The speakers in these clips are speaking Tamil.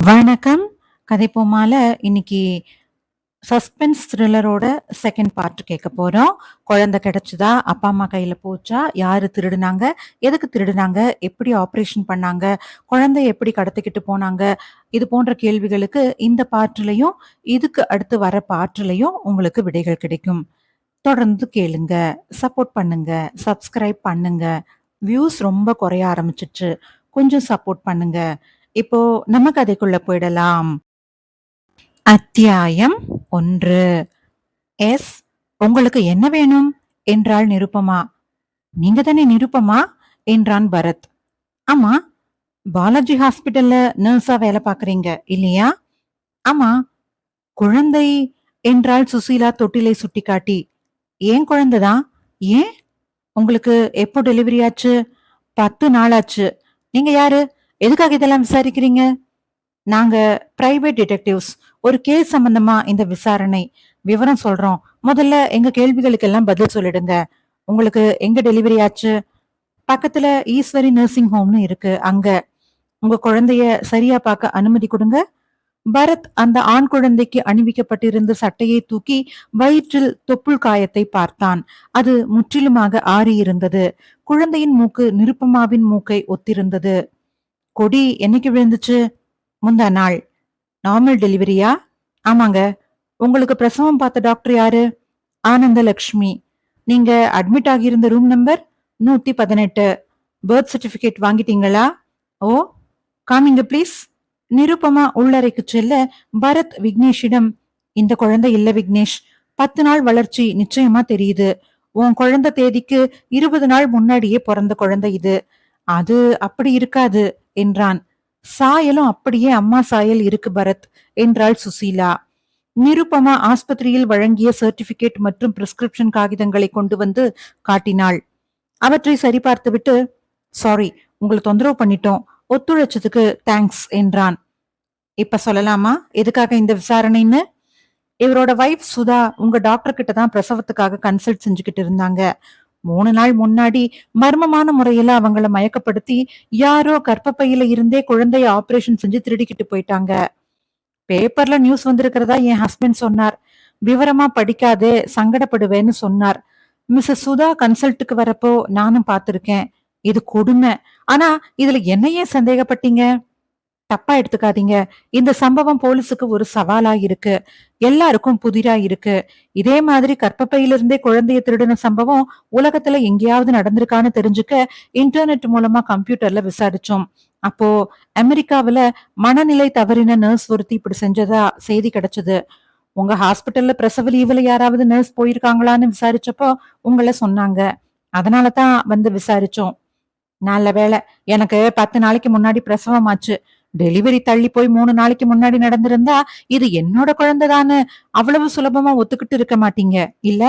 வணக்கம். கதைப்போமால இன்னைக்கு சஸ்பென்ஸ் த்ரில்லரோட செகண்ட் பார்ட் கேட்க போறோம். குழந்தை கிடைச்சதா, அப்பா அம்மா கையில போச்சா, யாரு திருடுனாங்க, எதுக்கு திருடுனாங்க, எப்படி ஆபரேஷன் பண்ணாங்க, குழந்தைய எப்படி கடத்திக்கிட்டு போனாங்க, இது போன்ற கேள்விகளுக்கு இந்த பார்ட்லயும் இதுக்கு அடுத்து வர பார்ட்லயும் உங்களுக்கு விடைகள் கிடைக்கும். தொடர்ந்து கேளுங்க, சப்போர்ட் பண்ணுங்க, சப்ஸ்கிரைப் பண்ணுங்க. வியூஸ் ரொம்ப குறைய ஆரம்பிச்சிச்சு, கொஞ்சம் சப்போர்ட் பண்ணுங்க. இப்போ நம்ம கதைக்குள்ள போயிடலாம். அத்தியாயம் 1. எஸ், உங்களுக்கு என்ன வேணும் என்றாள் நிருபமா. நீங்க தானே நிருபமா என்றான் பரத். ஆமா, பாலாஜி ஹாஸ்பிட்டல்ல நர்ஸா வேலை பாக்குறீங்க இல்லையா? ஆமா. குழந்தை என்றாள் சுசீலா தொட்டிலை சுட்டிக்காட்டி. ஏன் குழந்தைதான்? ஏன்? உங்களுக்கு எப்போ டெலிவரி ஆச்சு? 10 நாள் ஆச்சு. நீங்க யாரு? எதுக்காக இதெல்லாம் விசாரிக்கிறீங்க? நாங்க பிரைவேட் டிடெக்டிவ்ஸ். ஒரு கேஸ் சம்பந்தமா இந்த விசாரணை. விவரம் சொல்றோம். முதல்ல எங்க கேள்விகளுக்கெல்லாம் பதில் சொல்லிடுங்க. உங்களுக்கு எங்க டெலிவரி ஆச்சு? பக்கத்துல ஈஸ்வரி நர்சிங் ஹோம்னு இருக்கு, அங்க. உங்க குழந்தைய சரியா பார்க்க அனுமதி கொடுங்க. பரத் அந்த ஆண் குழந்தைக்கு அணிவிக்கப்பட்டிருந்த சட்டையை தூக்கி வயிற்றில் தொப்புள் காயத்தை பார்த்தான். அது முற்றிலுமாக ஆறியிருந்தது. குழந்தையின் மூக்கு நிருப்பமாவின் மூக்கை ஒத்திருந்தது. கொடி என்னைக்கு விழுந்துச்சு? முந்தா நாள். நார்மல் டெலிவரியா? ஆமாங்க. உங்களுக்கு பிரசவம் பார்த்த டாக்டர் யாரு? ஆனந்தலட்சுமி. நீங்க அட்மிட் ஆகியிருந்த ரூம் நம்பர் 118. பர்த் சர்டிபிகேட் வாங்கிட்டீங்களா? ஓ, காமிங்க ப்ளீஸ். நிருபமா உள்ளறைக்கு செல்ல பரத் விக்னேஷிடம், இந்த குழந்தை இல்ல விக்னேஷ், 10 நாள் வளர்ச்சி நிச்சயமா தெரியுது. உன் குழந்தை தேதிக்கு 20 நாள் முன்னாடியே பிறந்த குழந்தை இது. அது அப்படி இருக்காது என்றான். சாயலும் அப்படியே அம்மா சாயல் இருக்கு பரத் என்றாள் சுசீலா. நிருபமா ஆஸ்பத்திரியில் வழங்கிய சர்டிபிகேட் மற்றும் பிரிஸ்கிரிப்ஷன் காகிதங்களை கொண்டு வந்து காட்டினாள். அவற்றை சரிபார்த்துவிட்டு, சாரி, உங்களை தொந்தரவு பண்ணிட்டோம், ஒத்துழைச்சதுக்கு தேங்க்ஸ் என்றான். இப்ப சொல்லலாமா எதுக்காக இந்த விசாரணைன்னு? இவரோட வைஃப் சுதா உங்க டாக்டர் கிட்ட தான் பிரசவத்துக்காக கன்சல்ட் செஞ்சுக்கிட்டு இருந்தாங்க. 3 நாள் முன்னாடி மர்மமான முறையில அவங்கள மயக்கப்படுத்தி யாரோ கர்ப்பப்பையில இருந்தே குழந்தைய ஆபரேஷன் செஞ்சு திருடிக்கிட்டு போயிட்டாங்க. பேப்பர்ல நியூஸ் வந்திருக்கிறதா என் ஹஸ்பண்ட் சொன்னார். விவரமா படிக்காதே, சங்கடப்படுவேன்னு சொன்னார். மிஸ்ஸஸ் சுதா கன்சல்ட்டுக்கு வரப்போ நானும் பார்த்திருக்கேன். இது கொடுமை. ஆனா இதுல என்னையே சந்தேகப்பட்டீங்க? தப்பா எடுத்துக்காதீங்க. இந்த சம்பவம் போலீஸுக்கு ஒரு சவாலா இருக்கு. எல்லாருக்கும் புதிரா இருக்கு. இதே மாதிரி கர்ப்பப்பையிலிருந்தே குழந்தைய திருடின சம்பவம் உலகத்துல எங்கேயாவது நடந்திருக்கான்னு தெரிஞ்சுக்க இன்டர்நெட் மூலமா கம்ப்யூட்டர்ல விசாரிச்சோம். அப்போ அமெரிக்காவுல மனநிலை தவறின நர்ஸ் ஒருத்தி இப்படி செஞ்சதா செய்தி கிடைச்சது. உங்க ஹாஸ்பிட்டல்ல பிரசவ லீவுல யாராவது நர்ஸ் போயிருக்காங்களான்னு விசாரிச்சப்போ உங்களை சொன்னாங்க. அதனாலதான் வந்து விசாரிச்சோம். நல்ல வேளை, எனக்கு 10 நாளைக்கு முன்னாடி பிரசவம் ஆச்சு. டெலிவரி தள்ளி போய் 3 நாளைக்கு முன்னாடி நடந்திருந்தா இது என்னோட குழந்தைதான்னு அவ்வளவு சுலபமா ஒத்துக்கிட்டு இருக்க மாட்டீங்க இல்ல?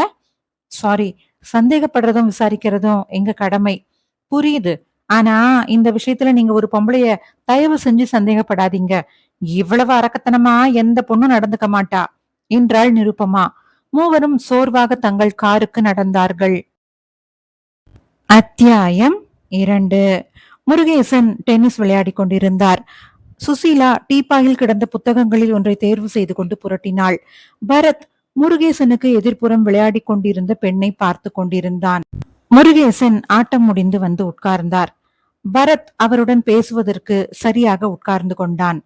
சாரி, சந்தேகப்படுறதும் விசாரிக்கிறதும் எங்க கடமை. புரியுது. ஆனா இந்த விஷயத்துல நீங்க ஒரு பொம்பளைய தயவு செஞ்சு சந்தேகப்படாதீங்க. இவ்வளவு அரக்கத்தனமா எந்த பொண்ணும் நடந்துக்க மாட்டா என்றாள் நிருபமா. மூவரும் சோர்வாக தங்கள் காருக்கு நடந்தார்கள். அத்தியாயம் 2. முருகேசன் டென்னிஸ் விளையாடிக் கொண்டிருந்தார். சுசீலா டீப்பாயில் கிடந்த புத்தகங்களில் ஒன்றை தேர்வு செய்து கொண்டு புரட்டினாள். பரத் முருகேசனுக்கு எதிர்ப்புறம் விளையாடிக் கொண்டிருந்த பெண்ணை பார்த்து கொண்டிருந்தான். முருகேசன் ஆட்டம் முடிந்து வந்து உட்கார்ந்தார். பரத் அவருடன் பேசுவதற்கு சரியாக உட்கார்ந்து கொண்டான்.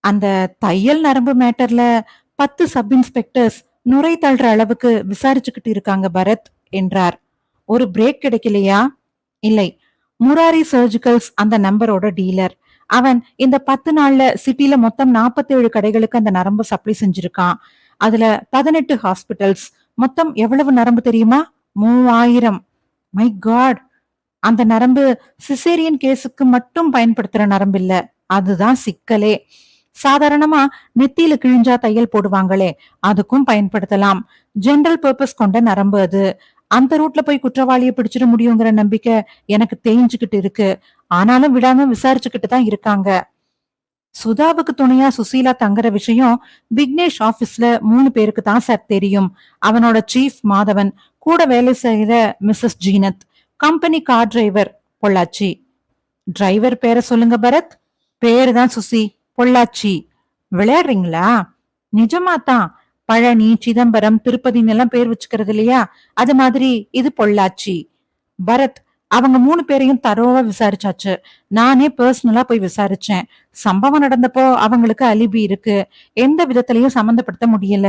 அந்த தையல் நரம்பு மேட்டர்ல 10 சப் இன்ஸ்பெக்டர்ஸ் நுரை தள்ளுற அளவுக்கு விசாரிச்சுக்கிட்டு இருக்காங்க பரத் என்றார். ஒரு பிரேக் கிடைக்கலையா? இல்லை. முராரி சர்ஜிக்கல்ஸ் அந்த நம்பரோட டீலர். அவன் இந்த 10 நாள்ல சிட்டில மொத்தம் 47 கடைகளுக்கு அந்த நரம்பு சப்ளை செஞ்சிருக்கான். அதுல 18 ஹாஸ்பிட்டல்ஸ். மொத்தம் எவ்வளவு நரம்பு தெரியுமா? 3000. My god! அந்த நரம்பு சிசேரியன் கேஸுக்கு மட்டும் பயன்படுத்துற நரம்பு இல்ல. அதுதான் சிக்கலே. சாதாரணமா நெத்தியில கிழிஞ்சா தையல் போடுவாங்களே, அதுக்கும் பயன்படுத்தலாம். ஜெனரல் பர்பஸ் கொண்ட நரம்பு அது. அந்த ரூட்ல போய் குற்றவாளியை பிடிச்சிட முடியுங்கிற நம்பிக்கை எனக்கு தேஞ்சுக்கிட்டு இருக்கு. ஆனாலும் விடாம விசாரிச்சுக்கிட்டு தான் இருக்காங்க. சுதாவுக்கு துணையா சுசீலா தங்குற விஷயம் விக்னேஷ் ஆபீஸ்ல 3 பேருக்கு தான் சார் தெரியும். அவனோட சீஃப் மாதவன், கூட வேலை செய்யற Mrs Zeenat, company car driver Pollachi. Driver பேரை சொல்லுங்க பரத். பேரு தான் சுசி. பொள்ளாச்சி. விளையாடுறீங்களா? நிஜமாதான். பழனி, சிதம்பரம், திருப்பதின்னு எல்லாம் பேர் வச்சுக்கிறது இல்லையா, அது மாதிரி இது பொள்ளாச்சி. பரத், அவங்க 3 பேரையும் தரோவா விசாரிச்சாச்சு. நானே பர்சனலா போய் விசாரிச்சேன். சம்பவம் நடந்தப்போ அவங்களுக்கு அலிபி இருக்கு. எந்த விதத்திலையும் சம்பந்தப்படுத்த முடியல.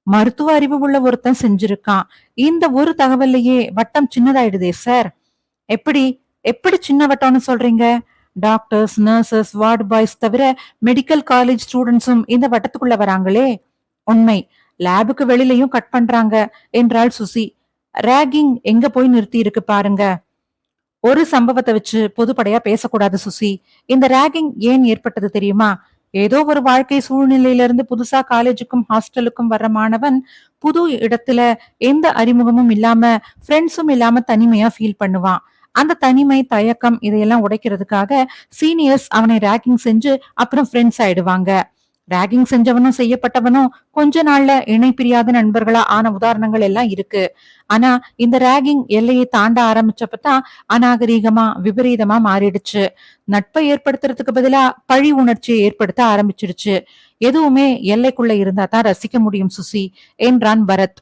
மருத்துவ அறிவு உள்ள ஒருத்தன் செஞ்சிருக்கான். இந்த ஒரு தகவல்லையே வட்டம் சின்னதாயிடுதே சார். எப்படி எப்படி சின்ன வட்டம்னு சொல்றீங்க? டாக்டர்ஸ், நர்சஸ், வார்டு பாய்ஸ் தவிர மெடிக்கல் காலேஜ் ஸ்டூடெண்ட்ஸும் இந்த வட்டத்துக்குள்ள வராங்களே. உண்மை. லேபுக்கு வெளியிலயும் கட் பண்றாங்க என்றாள் சுசி. ராகிங் எங்க போய் நிறுத்தி இருக்கு பாருங்க. ஒரு சம்பவத்தை வச்சு பொதுப்படையா பேசக்கூடாது சுசி. இந்த ராகிங் ஏன் ஏற்பட்டது தெரியுமா? ஏதோ ஒரு வாழ்க்கை சூழ்நிலையிலிருந்து புதுசா காலேஜுக்கும் ஹாஸ்டலுக்கும் வர்ற மாணவன் புது இடத்துல எந்த அறிமுகமும் இல்லாம ஃப்ரெண்ட்ஸும் இல்லாம தனிமையா ஃபீல் பண்ணுவான். அந்த தனிமை, தயக்கம் இதையெல்லாம் உடைக்கிறதுக்காக சீனியர்ஸ் அவனை ராகிங் செஞ்சு அப்புறம் ஃப்ரெண்ட்ஸ் ஆயிடுவாங்க. ராகிங் செஞ்சவனும் செய்யப்பட்டவனும் கொஞ்ச நாள்ல இணை பிரியாத நண்பர்களா ஆன உதாரணங்கள் எல்லாம் இருக்கு. ஆனா இந்த ராகிங் எல்லையை தாண்ட ஆரம்பிச்சப்பதான் அநாகரீகமா, விபரீதமா மாறிடுச்சு. நட்பை ஏற்படுத்துறதுக்கு பதிலா பழி உணர்ச்சியை ஏற்படுத்த ஆரம்பிச்சிடுச்சு. எதுவுமே எல்லைக்குள்ள இருந்தா தான் ரசிக்க முடியும் சுசி என்றான் பரத்.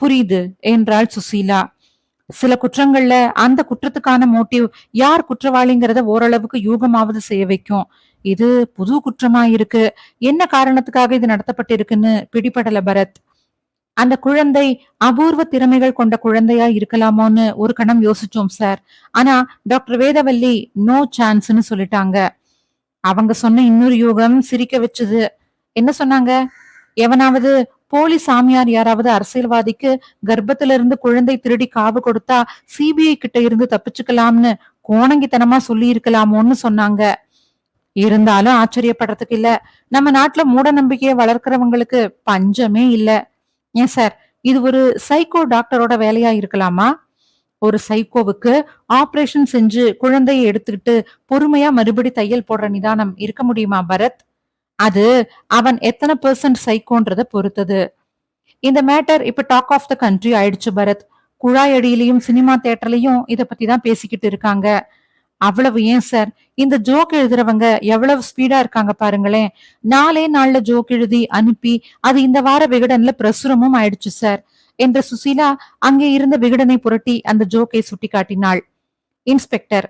புரியுது என்றாள் சுசீலா. சில குற்றங்கள்ல அந்த குற்றத்துக்கான மோட்டிவ், யார் குற்றவாளிங்கிறத ஓரளவுக்கு யூகமாவது செய்ய வைக்கும். இது புது குற்றமா இருக்கு. என்ன காரணத்துக்காக இது நடத்தப்பட்டிருக்குன்னு பிடிபடல பரத். அந்த குழந்தை அபூர்வ திறமைகள் கொண்ட குழந்தையா இருக்கலாமோன்னு ஒரு கணம் யோசிச்சோம் சார். ஆனா டாக்டர் வேதவல்லி நோ சான்ஸ்னு சொல்லிட்டாங்க. அவங்க சொன்ன இன்னொரு யூகம் சிரிக்க வச்சது. என்ன சொன்னாங்க? எவனாவது போலி சாமியார் யாராவது அரசியல்வாதிக்கு கர்ப்பத்துல இருந்து குழந்தை திருடி காவு கொடுத்தா சிபிஐ கிட்ட இருந்து தப்பிச்சுக்கலாம்னு கோணங்கித்தனமா சொல்லி இருக்கலாமோன்னு சொன்னாங்க. இருந்தாலும் ஆச்சரியப்படுறதுக்கு இல்ல. நம்ம நாட்டுல மூட நம்பிக்கையை வளர்க்கிறவங்களுக்கு பஞ்சமே இல்ல. ஏன் சார், இது ஒரு சைக்கோ டாக்டரோட வேலையா இருக்கலாமா? ஒரு சைக்கோவுக்கு ஆபரேஷன் செஞ்சு குழந்தையை எடுத்துக்கிட்டு பொறுமையா மறுபடி தையல் போடுற நிதானம் இருக்க முடியுமா பரத்? அது அவன் எத்தனை பெர்சன்ட் சைக்கோன்றத பொறுத்தது. இந்த மேட்டர் இப்ப டாக் ஆஃப் த கண்ட்ரி ஆயிடுச்சு பரத். குழாய் அடியிலையும் சினிமா தியேட்டர்லயும் இத பத்தி தான் பேசிக்கிட்டு இருக்காங்க. அவ்வளவு ஏன் சார், இந்த ஜோக் எழுதுறவங்க எவ்வளவு ஸ்பீடா இருக்காங்க பாருங்களேன். 4 நாள்ல ஜோக் எழுதி அனுப்பி அது இந்த வார விகடன்ல பிரசுரமும் ஆயிடுச்சு சார் என்ற சுசீலா அங்கே இருந்த விகடனை புரட்டி அந்த ஜோக்கை சுட்டி காட்டினாள். இன்ஸ்பெக்டர்,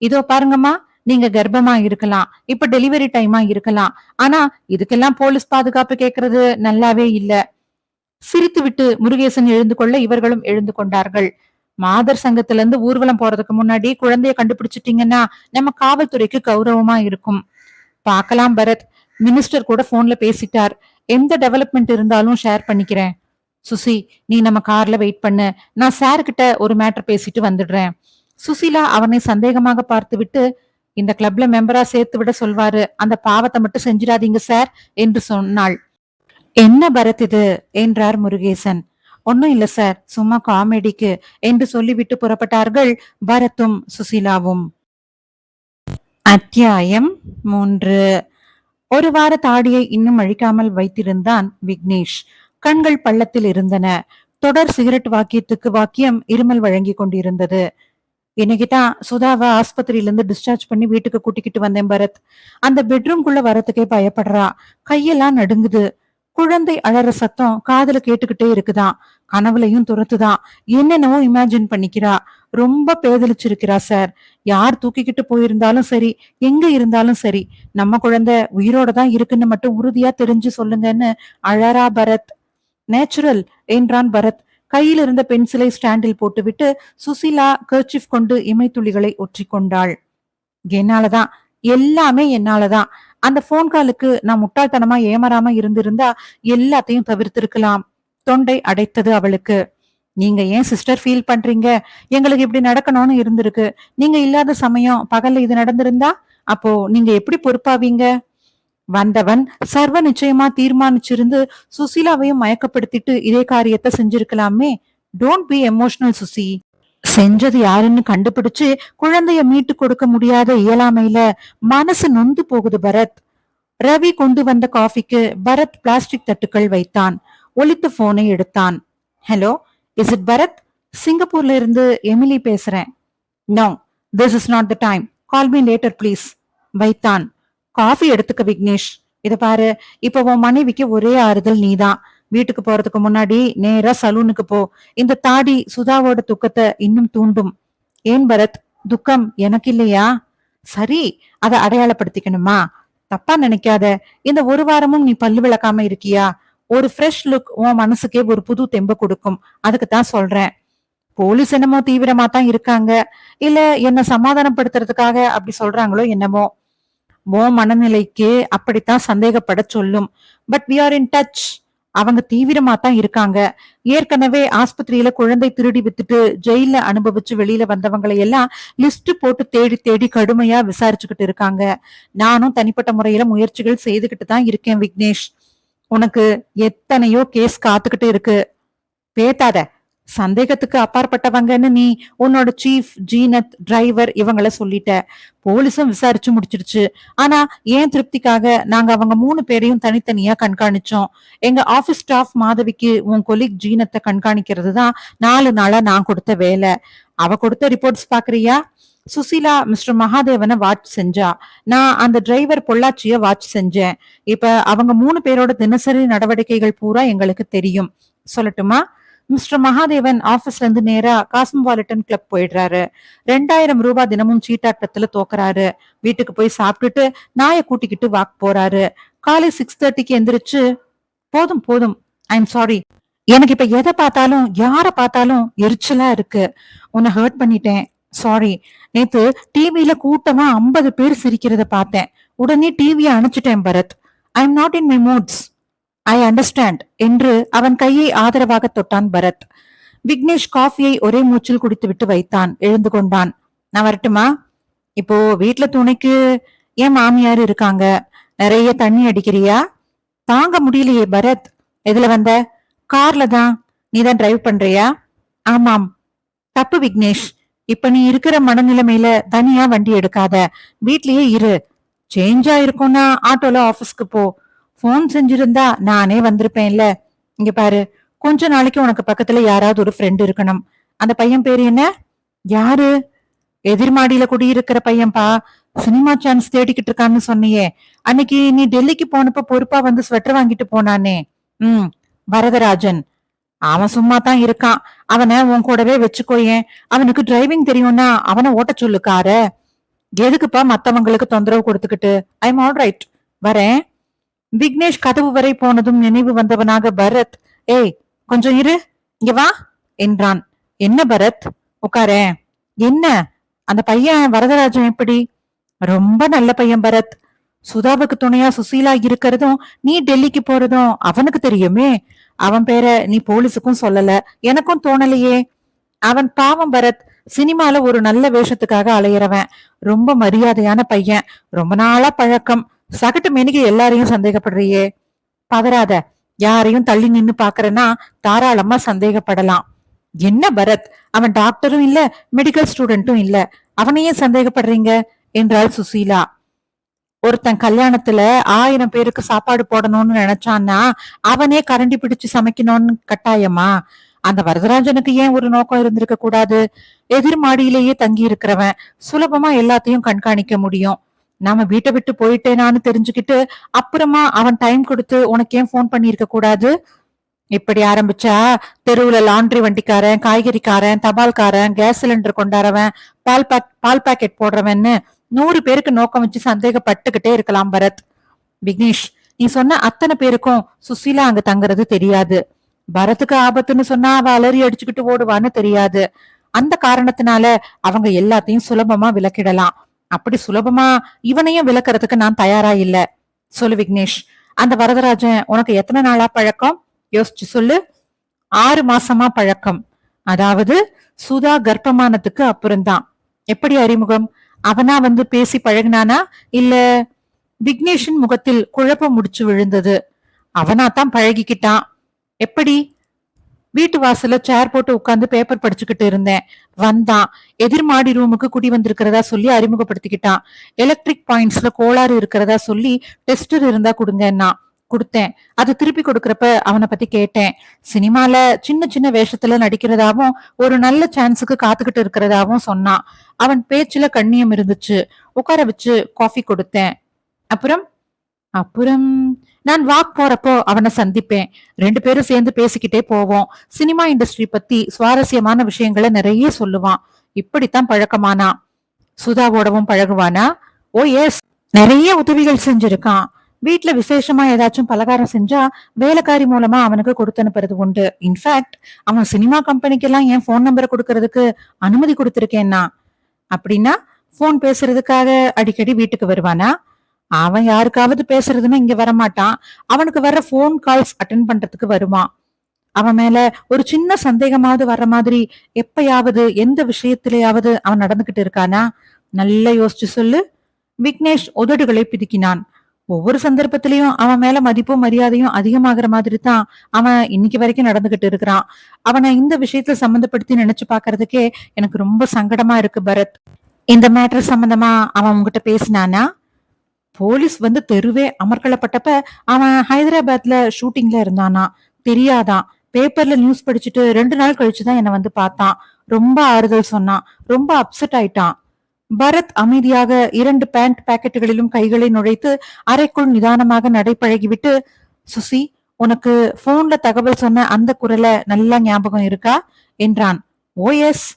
இதோ பாருங்கம்மா, நீங்க கர்ப்பமா இருக்கலாம், இப்ப டெலிவரி டைமா இருக்கலாம். ஆனா இதுக்கெல்லாம் போலீஸ் பாதுகாப்பு கேக்குறது நல்லாவே இல்ல. சிரித்துவிட்டு முருகேசன் எழுந்து கொள்ள இவர்களும் எழுந்து கொண்டார்கள். மாதர் சங்கத்துல இருந்து ஊர்வலம் போறதுக்கு முன்னாடி குழந்தைய கண்டுபிடிச்சிட்டீங்கன்னா நம்ம காவல்துறைக்கு கௌரவமா இருக்கும். பாக்கலாம் பரத், மினிஸ்டர் கூட போன்ல பேசிட்டார். எந்த டெவலப்மெண்ட் இருந்தாலும் ஷேர் பண்ணிக்கிறேன். சுசி, நீ நம்ம கார்ல வெயிட் பண்ணு, நான் சார் கிட்ட ஒரு மேட்டர் பேசிட்டு வந்துடுறேன். சுசீலா அவனை சந்தேகமாக பார்த்து விட்டு, இந்த கிளப்ல மெம்பரா சேர்த்து விட சொல்வாரு, அந்த பாவத்தை மட்டும் செஞ்சிடாதீங்க சார் என்று சொன்னாள். என்ன பரத் இது என்றார் முருகேசன். ஒன்னும் இல்ல சார், சும்மா காமெடிக்கு என்று சொல்லிவிட்டு புறப்பட்டார்கள் பரத்தும் சுசீலாவும். அத்தியாயம் 3. ஒரு வார தாடியை இன்னும் அழிக்காமல் வைத்திருந்தான் விக்னேஷ். கண்கள் பள்ளத்தில் இருந்தன. தொடர் சிகரெட் வாக்கியத்துக்கு வாக்கியம் இருமல் வழங்கி கொண்டிருந்தது. இன்னைக்குதான் சுதாவை ஆஸ்பத்திரியில இருந்து டிஸ்சார்ஜ் பண்ணி வீட்டுக்கு கூட்டிக்கிட்டு வந்தேன் பரத். அந்த பெட்ரூம்குள்ள வரத்துக்கே பயப்படுறா. கையெல்லாம் நடுங்குது. குழந்தை அழற சத்தம் காதுல கேட்டுக்கிட்டே இருக்குதான். கனவுலையும் துரத்துதான். என்னென்னவோ இமேஜின் பண்ணிக்கிறா. ரொம்ப பேதலிச்சிருக்கிறா சார். யார் தூக்கிக்கிட்டு போயிருந்தாலும் சரி, எங்க இருந்தாலும் சரி, நம்ம குழந்தை உயிரோட தான் இருக்குன்னு மட்டும் உறுதியா தெரிஞ்சு சொல்லுங்கன்னு அழறா பரத். நேச்சுரல் என்றான் பரத். கையில் இருந்த பென்சிலை ஸ்டாண்டில் போட்டுவிட்டு சுசீலா கர்ச்சிப் கொண்டு இமைத்துளிகளை ஒற்றிக்கொண்டாள். என்னாலதான், எல்லாமே என்னாலதான். அந்த போன் காலுக்கு நான் முட்டாள்தனமா ஏமாறாம இருந்திருந்தா எல்லாத்தையும் தவிர்த்திருக்கலாம். தொண்டை அடைத்தது அவளுக்கு. நீங்க ஏன் சிஸ்டர் ஃபீல் பண்றீங்க? எங்களுக்கு இப்படி நடக்கணும்னு இருந்திருக்கு. நீங்க இல்லாத சமயம் பகல்ல இது நடந்திருந்தா அப்போ நீங்க எப்படி பொறுப்பாவீங்க? வந்தவன் சர்வ நிச்சயமா தீர்மானிச்சிருந்து சுசீலாவையும் மயக்கப்படுத்திட்டு இதே காரியத்தை செஞ்சிருக்கலாமே. Don't be emotional Susi. செஞ்சது யாருன்னு கண்டுபிடிச்சு குழந்தைய மீட்டு கொடுக்க முடியாத இயலாமையில மனசு நொந்து போகுது பரத். ரவி கொண்டு வந்த காஃபிக்கு பரத் பிளாஸ்டிக் தட்டுக்கள் வைத்தான். ஒலித்த போனை எடுத்தான். Hello, is it Bharat? சிங்கப்பூர்ல இருந்து எமிலி பேசுறேன். No, this is not the time. Call me later please. வைத்தான். காஃபி எடுத்துக்க விக்னேஷ். இத பாரு, இப்ப உன் மனைவிக்கு ஒரே ஆறுதல் நீதான். வீட்டுக்கு போறதுக்கு முன்னாடி நேரா சலூனுக்கு போ. இந்த தாடி சுதாவோட துக்கத்தை இன்னும் தூண்டும். ஏன் பரத், துக்கம் எனக்கு இல்லையா? சரி, அதை அடையாளப்படுத்திக்கணுமா? தப்பா நினைக்காத. இந்த ஒரு வாரமும் நீ பல்லு விளக்காம இருக்கியா? ஒரு ஃப்ரெஷ் லுக் உன் மனசுக்கே ஒரு புது தெம்பு கொடுக்கும். அதுக்கு தான் சொல்றேன். போலீஸ் என்னமோ தீவிரமா தான் இருக்காங்க, இல்ல என்ன சமாதானப்படுத்துறதுக்காக அப்படி சொல்றாங்களோ என்னமோ. உன் மனநிலைக்கு அப்படித்தான் சந்தேகப்பட சொல்லும். But we are in touch. அவங்க தீவிரமா தான் இருக்காங்க. ஏற்கனவே ஆஸ்பத்திரியில குழந்தை திருடி வித்துட்டு ஜெயில அனுபவிச்சு வெளியில வந்தவங்களை எல்லாம் லிஸ்ட் போட்டு தேடி தேடி கடுமையா விசாரிச்சுக்கிட்டு இருக்காங்க. நானும் தனிப்பட்ட முறையில முயற்சிகள் செய்துகிட்டு தான் இருக்கேன் விக்னேஷ். உனக்கு எத்தனையோ கேஸ் காத்துக்கிட்டு இருக்கு. பேத்தாத. சந்தேகத்துக்கு அப்பாற்பட்டவங்கன்னு நீ உன்னோட சீஃப், ஜீனத், டிரைவர் இவங்கள சொல்லிட்ட. போலீஸும் விசாரிச்சு முடிச்சிடுச்சு. ஆனா ஏன் திருப்திக்காக நாங்க அவங்க 3 பேரையும் தனித்தனியா கண்காணிச்சோம். எங்க ஆபீஸ் ஸ்டாஃப் மாதவிக்கு உன் கொலீக் ஜீனத்தை கண்காணிக்கிறது தான் 4 நாளா நான் கொடுத்த வேலை. அவ கொடுத்த ரிப்போர்ட்ஸ் பாக்குறியா? சுசீலா மிஸ்டர் மகாதேவனை வாட்ச் செஞ்சா. நான் அந்த டிரைவர் பொள்ளாச்சிய வாட்ச் செஞ்சேன். இப்ப அவங்க 3 பேரோட தினசரி நடவடிக்கைகள் பூரா எங்களுக்கு தெரியும். சொல்லட்டுமா? மிஸ்டர் மகாதேவன் ஆபீஸ்ல இருந்து நேரா காஸ்மோபாலிட்டன் கிளப் போயிடுறாரு. 2000 ரூபாய் தினமும் சீட்டாட்டத்துல தோக்குறாரு. வீட்டுக்கு போய் சாப்பிட்டுட்டு நாயை கூட்டிக்கிட்டு வாக் போறாரு. காலை 6:30க்கு எந்திரிச்சு, போதும் போதும், ஐ எம் சாரி, எனக்கு இப்ப எதை பார்த்தாலும் யார பார்த்தாலும் எரிச்சலா இருக்கு. உன்னை ஹர்ட் பண்ணிட்டேன், சாரி. நேத்து டிவில கூட்டமா 50 பேர் சிரிக்கிறத பார்த்தேன். உடனே டிவியை அணைச்சிட்டேன் Bharath. I am not in my moods. I understand என்று அவன் கையை ஆதரவாக தொட்டான் பரத். விக்னேஷ் காஃபியை ஒரே மூச்சில் குடித்துவிட்டு வைத்தான். எழுந்து கொண்டான். நான் வரட்டுமா? இப்போ வீட்டுல துணைக்கு என் மாமியார் இருக்காங்க. நிறைய தண்ணி அடிக்கிறியா? தாங்க முடியலையே பரத். எதுல வந்த? கார்ல தான். நீதான் டிரைவ் பண்றியா? ஆமாம். தப்பு விக்னேஷ். இப்ப நீ இருக்கிற மனநிலைமையில தனியா வண்டி எடுக்காத. வீட்லயே இரு. சேஞ்சா இருக்கும்னா ஆட்டோல ஆபீஸ்க்கு போ. போன் செஞ்சிருந்தா நானே வந்திருப்பேன்ல. இங்க பாரு, கொஞ்ச நாளைக்கு உனக்கு பக்கத்துல யாராவது ஒரு ஃப்ரெண்ட் இருக்கணும். அந்த பையன் பேரு என்ன? யாரு? எதிர்மாடியில குடியிருக்கிற பையன்பா. சினிமா சான்ஸ் தேடிக்கிட்டு இருக்கான்னு சொன்னியே. அன்னைக்கு நீ டெல்லிக்கு போனப்ப பொறுப்பா வந்து ஸ்வெட்டர் வாங்கிட்டு போனானே. வரதராஜன். அவன் சும்மா தான் இருக்கான். அவனை உன் கூடவே வச்சுக்கோயேன். அவனுக்கு டிரைவிங் தெரியும்னா அவனை ஓட்ட சொல்லு கார. எதுக்குப்பா மத்தவங்களுக்கு தொந்தரவு கொடுத்துக்கிட்டு? ஐ எம் ஆல் ரைட், வரேன். விக்னேஷ் கதவு வரை போனதும் நினைவு வந்தவனாக பரத், ஏய் கொஞ்சம் இரு, இங்க வா என்றான். என்ன பரத்? உட்காரேன். என்ன, அந்த பையன் வரதராஜன் எப்படி? ரொம்ப நல்ல பையன் பரத். சுதாவுக்கு துணையா சுசீலா இருக்கிறதும் நீ டெல்லிக்கு போறதும் அவனுக்கு தெரியுமே. அவன் பேர நீ போலீஸுக்கும் சொல்லல, எனக்கும் தோணலையே. அவன் பாவம் பரத். சினிமால ஒரு நல்ல வேஷத்துக்காக அலையிறவன். ரொம்ப மரியாதையான பையன். ரொம்ப நாளா பழக்கம். சகட்டு மேனிக்கு எல்லாரையும் சந்தேகப்படுறியே. பதறாத. யாரையும் தள்ளி நின்னு பாக்குறேன்னா தாராளமா சந்தேகப்படலாம். என்ன பரத், அவன் டாக்டரும் இல்ல, மெடிக்கல் ஸ்டூடெண்ட்டும் இல்ல. அவனையே சந்தேகப்படுறீங்க என்றாள் சுசீலா. ஒருத்தன் கல்யாணத்துல 1000 பேருக்கு சாப்பாடு போடணும்னு நினைச்சான்னா அவனே கரண்டி பிடிச்சு சமைக்கணும்னு கட்டாயமா? அந்த வரதராஜனுக்கு ஏன் ஒரு நோக்கம் இருந்திருக்க கூடாது? எதிர்மாடியிலேயே தங்கி இருக்கிறவன், சுலபமா எல்லாத்தையும் கண்காணிக்க முடியும். நாம வீட்டை விட்டு போயிட்டேனான்னு தெரிஞ்சுக்கிட்டு அப்புறமா அவன் டைம் கொடுத்து உனக்கு ஏன் போன் பண்ணி இருக்க கூடாது? இப்படி ஆரம்பிச்சா தெருவுல லாண்ட்ரி வண்டிக்காரன், காய்கறிக்காரன், தபால்காரன், கேஸ் சிலிண்டர் கொண்டாடுறவன், பால் பாக்கெட் போடுறவன்னு 100 பேருக்கு நோக்கம் வச்சு சந்தேகப்பட்டுக்கிட்டே இருக்கலாம் பரத். விக்னேஷ், நீ சொன்ன அத்தனை பேருக்கும் சுசீலா அங்க தங்குறது தெரியாது. பரத்துக்கு ஆபத்துன்னு சொன்னா அவ அலறி அடிச்சுக்கிட்டு ஓடுவான்னு தெரியாது. அந்த காரணத்தினால அவங்க எல்லாத்தையும் சுலபமா விலக்கிடலாம். அப்படி சுலபமா இவனையும் விலக்கிறதுக்கு நான் தயாரா இல்ல. சொல்லு விக்னேஷ், அந்த வரதராஜன் உனக்கு எத்தனை நாளா பழக்கம்? யோசிச்சு சொல்லு. 6 மாசமா பழக்கம். அதாவது சுதா கர்ப்பமானத்துக்கு அப்புறம்தான். எப்படி அறிமுகம்? அவனா வந்து பேசி பழகினானா இல்ல? விக்னேஷின் முகத்தில் குழப்பம் முடிச்சு விழுந்தது. அவனாத்தான் பழகிக்கிட்டான். எப்படி? வீட்டு வாசல்ல சேர் போட்டு உட்கார்ந்து பேப்பர் படிச்சுக்கிட்டு இருந்தேன். வந்தான். எதிர்மாடி ரூமுக்கு குடி வந்திருக்கிறதா சொல்லி அறிமுகப்படுத்திக்கிட்டான். எலக்ட்ரிக் பாயிண்ட்ஸ்ல கோளாறு இருக்கிறதா சொல்லி டெஸ்டர் இருந்தா கொடுங்கன்னா கொடுத்தேன். அது திருப்பி கொடுக்கறப்ப அவனை பத்தி கேட்டேன். சினிமால சின்ன சின்ன வேஷத்துல நடிக்கிறதாவும் ஒரு நல்ல சான்ஸுக்கு காத்துக்கிட்டு இருக்கிறதாவும் சொன்னான். அவன் பேச்சுல கண்ணியம் இருந்துச்சு. உட்கார வச்சு காஃபி கொடுத்தேன். அப்புறம் அப்புறம் நான் வாக் போறப்போ அவனை சந்திப்பேன். 2 பேரும் சேர்ந்து பேசிக்கிட்டே போவோம். சினிமா இண்டஸ்ட்ரி பத்தி சுவாரஸ்யமான விஷயங்களை நிறைய சொல்லுவான். இப்படித்தான் பழக்கமானா. சுதாவோடவும் பழகுவானா? ஓ எஸ், நிறைய உதவிகள் செஞ்சிருக்கான். வீட்ல விசேஷமா ஏதாச்சும் பலகாரம் செஞ்சா வேலைக்காரி மூலமா அவனுக்கு கொடுத்து அனுப்புறது உண்டு. இன்ஃபேக்ட் அவன் சினிமா கம்பெனிக்கெல்லாம் என் போன் நம்பரை கொடுக்கறதுக்கு அனுமதி கொடுத்திருக்கேன்னா. அப்படின்னா போன் பேசுறதுக்காக அடிக்கடி வீட்டுக்கு வருவானா? அவன் யாருக்காவது பேசுறதுன்னா இங்க வரமாட்டான். அவனுக்கு வர போன் கால்ஸ் அட்டென்ட் பண்றதுக்கு வருவான். அவன் மேல ஒரு சின்ன சந்தேகமாவது வர்ற மாதிரி எப்பயாவது எந்த விஷயத்திலேயாவது அவன் நடந்துகிட்டு இருக்கானா? நல்லா யோசிச்சு சொல்லு. விக்னேஷ் உதடுகளை பிதுக்கினான். ஒவ்வொரு சந்தர்ப்பத்திலயும் அவன் மேல மதிப்பும் மரியாதையும் அதிகமாகிற மாதிரி தான் அவன் இன்னைக்கு வரைக்கும் நடந்துகிட்டு இருக்கிறான். அவனை இந்த விஷயத்துல சம்மந்தப்படுத்தி நினைச்சு பாக்குறதுக்கே எனக்கு ரொம்ப சங்கடமா இருக்கு பரத். இந்த மேட்டர் சம்பந்தமா அவன் உங்ககிட்ட பேசினானா? போலீஸ் வந்து தெருவே அமர்க்களப்பட்டப்ப அவன் ஹைதராபாத்ல ஷூட்டிங்ல இருந்தானா. தெரியாதான். பேப்பர்ல நியூஸ் படிச்சுட்டு 2 நாள் கழிச்சுதான் என்ன வந்து பார்த்தான். ரொம்ப ஆறுதல் சொன்னான். ரொம்ப அப்செட் ஆயிட்டான். பரத் அமைதியாக 2 பேண்ட் பாக்கெட்டுகளிலும் கைகளை நுழைத்து அறைக்குள் நிதானமாக நடைபழகிவிட்டு, சுசி, உனக்கு போன்ல தகவல் சொன்ன அந்த குரலை நல்லா ஞாபகம் இருக்கா என்றான். ஓ எஸ்.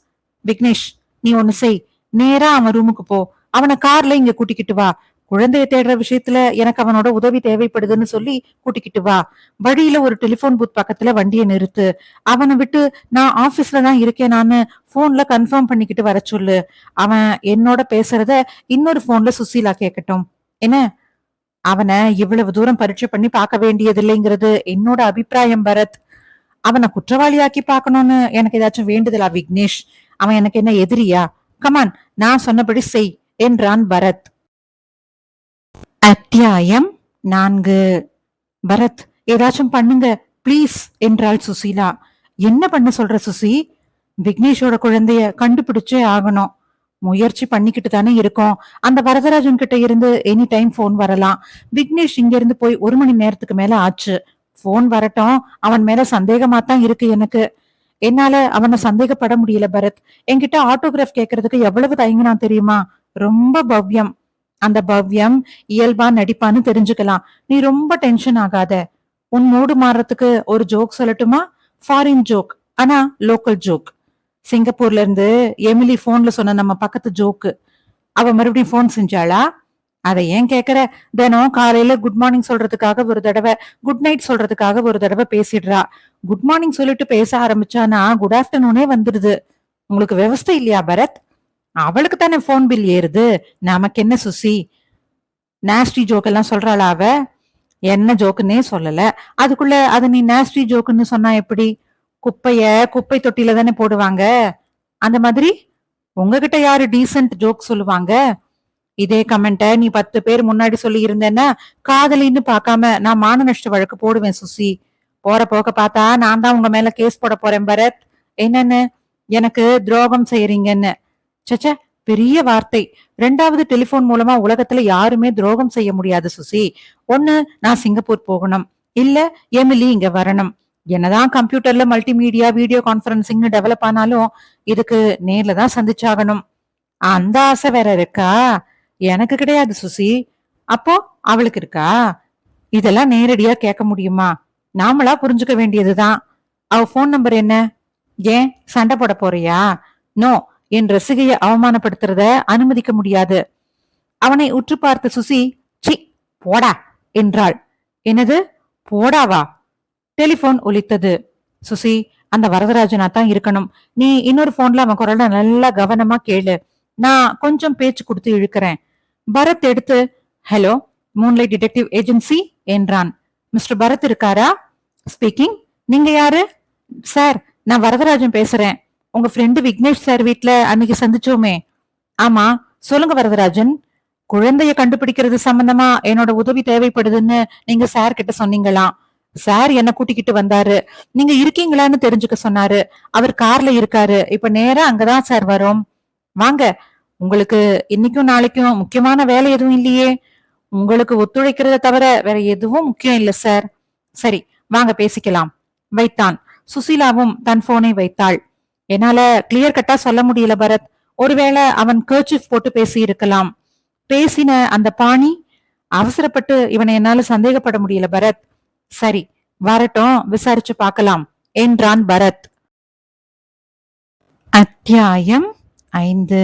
விக்னேஷ், நீ ஒண்ணு செய். நேரா அவன் ரூமுக்கு போ. அவனை கார்ல இங்க கூட்டிக்கிட்டு வா. குழந்தைய தேடுற விஷயத்துல எனக்கு அவனோட உதவி தேவைப்படுதுன்னு சொல்லி கூட்டிக்கிட்டு வா. வழியில ஒரு டெலிபோன் பூத் பக்கத்துல வண்டியை நிறுத்து. அவனை விட்டு நான் ஆபீஸ்ல தான் இருக்கேனான்னு போன்ல கன்ஃபார்ம் பண்ணிக்கிட்டு வர சொல்லு. அவன் என்னோட பேசுறத இன்னொரு போன்ல சுசீலா கேட்கட்டும். என்ன? அவனை இவ்வளவு தூரம் பரீட்சை பண்ணி பார்க்க வேண்டியதில்லைங்கிறது என்னோட அபிப்பிராயம் பரத். அவனை குற்றவாளியாக்கி பார்க்கணும்னு எனக்கு ஏதாச்சும் வேண்டுதலா விக்னேஷ்? அவன் எனக்கு என்ன எதிரியா? கமான், நான் சொன்னபடி செய் என்றான் பரத். அத்தியாயம் 4. பரத், ஏதாச்சும் பண்ணுங்க பிளீஸ் என்றாள் சுசீலா. என்ன பண்ண சொல்ற சுசி? விக்னேஷோட குழந்தைய கண்டுபிடிச்சே ஆகணும். முயற்சி பண்ணிக்கிட்டு தானே இருக்கோம். அந்த வரதராஜன் கிட்ட இருந்து எனி டைம் போன் வரலாம். விக்னேஷ் இங்க இருந்து போய் 1 மணி நேரத்துக்கு மேல ஆச்சு. போன் வரட்டும். அவன் மேல சந்தேகமா தான் இருக்கு எனக்கு. என்னால அவனை சந்தேகப்பட முடியல பரத். என்கிட்ட ஆட்டோகிராஃப் கேட்கறதுக்கு எவ்வளவு தயங்கினான் தெரியுமா? ரொம்ப பவ்யம். அந்த பவ்யம் இயல்பா நடிப்பான்னு தெரிஞ்சுக்கலாம். நீ ரொம்ப டென்ஷன் ஆகாத. உன் மூடு மாறத்துக்கு ஒரு ஜோக் சொல்லட்டுமா? ஃபாரின் ஜோக், ஆனா லோக்கல் ஜோக். சிங்கப்பூர்ல இருந்து எமிலி போன்ல சொன்ன நம்ம பக்கத்து ஜோக்கு. அவ மறுபடியும் போன் செஞ்சாளா? அதை ஏன் கேக்குற? தினம் காலையில குட் மார்னிங் சொல்றதுக்காக ஒரு தடவை, குட் நைட் சொல்றதுக்காக ஒரு தடவை பேசிடுறா. குட் மார்னிங் சொல்லிட்டு பேச ஆரம்பிச்சானா குட் ஆஃப்டர்நூனே வந்துடுது. உங்களுக்கு விவஸ்தை இல்லையா பரத்? அவளுக்கு தானே போன் பில் ஏறுது. நமக்கு என்ன சுசி? நாஸ்டி ஜோக் எல்லாம் சொல்றாளா அவ? என்ன ஜோக்குன்னே சொல்லல. அதுக்குள்ள அது நீ நாஸ்டி ஜோக்குன்னு சொன்னா எப்படி? குப்பைய குப்பை தொட்டில தானே போடுவாங்க. அந்த மாதிரி உங்ககிட்ட யாரு டீசன்ட் ஜோக் சொல்லுவாங்க? இதே கமெண்ட நீ 10 பேர் முன்னாடி சொல்லி இருந்தேன்னா காதலின்னு பாக்காம நான் மான நஷ்ட வழக்கு போடுவேன் சுசி. போற போக்க பார்த்தா நான் தான் உங்க மேல கேஸ் போட போறேன் பரத். என்னன்னு? எனக்கு துரோகம் செய்யறீங்கன்னு. சச்ச, பெரிய வார்த்தை. 2வது டெலிபோன் மூலமா உலகத்துல யாருமே துரோகம் செய்ய முடியாது சுசி. ஒண்ணு நான் சிங்கப்பூர் போகணும், இல்ல எமிலி இங்க வரணும். என்னதான் கம்ப்யூட்டர்ல மல்டிமீடியா வீடியோ கான்பரன்சிங் டெவலப் ஆனாலும் இதுக்கு நேர்ல தான் சந்திச்சாகணும். அந்த ஆசை வேற இருக்கா? எனக்கு கிடையாது சுசி. அப்போ அவளுக்கு இருக்கா? இதெல்லாம் நேரடியா கேட்க முடியுமா? நாமளா புரிஞ்சுக்க வேண்டியதுதான். அவ போன் நம்பர் என்ன? ஏன் சண்டை போட போறியா? நோ, என் ரசிகைய அவமானப்படுத்துறத அனுமதிக்க முடியாது. அவனை உற்று பார்த்த சுசி, சி போடா என்றாள். என்னது போடாவா? டெலிபோன் ஒலித்தது. சுசி, அந்த வரதராஜனா தான் இருக்கணும். நீ இன்னொரு போன்ல அவன் குரல நல்லா கவனமா கேளு. நான் கொஞ்சம் பேச்சு கொடுத்து இழுக்கிறேன். பரத் எடுத்து, ஹலோ, மூன்லைட் டிடெக்டிவ் ஏஜென்சி என்றான். மிஸ்டர் பரத் இருக்காரா? ஸ்பீக்கிங். நீங்க யாரு? சார், நான் வரதராஜன் பேசுறேன். உங்க ஃப்ரெண்டு விக்னேஷ் சார் வீட்ல அன்னைக்கு சந்திச்சோமே. ஆமா, சொல்லுங்க வரதராஜன். குழந்தைய கண்டுபிடிக்கிறது சம்பந்தமா என்னோட உதவி தேவைப்படுதுன்னு நீங்க சார் கிட்ட சொன்னீங்களாம். சார் என்ன கூட்டிக்கிட்டு வந்தாரு. நீங்க இருக்கீங்களான்னு தெரிஞ்சுக்க சொன்னாரு. அவர் கார்ல இருக்காரு. இப்ப நேரா அங்கதான் சார் வரோம். வாங்க. உங்களுக்கு இன்னைக்கும் நாளைக்கும் முக்கியமான வேலை எதுவும் இல்லையே? உங்களுக்கு ஒத்துழைக்கிறத தவிர வேற எதுவும் முக்கியம் இல்ல சார். சரி, வாங்க பேசிக்கலாம் வைத்தான். சுசீலாவும் தன் போனை வைத்தாள். என்னால கிளியர் கட்டா சொல்ல முடியல பரத். ஒருவேளை அவன் கர்ச்சீஃப் போட்டு பேசி இருக்கலாம். பேசின அந்த பாணி, அவசரப்பட்டு இவனை என்னால சந்தேகப்பட முடியல பரத். சரி, வரட்டும், விசாரிச்சு பார்க்கலாம் என்றான் பரத். அத்தியாயம் 5.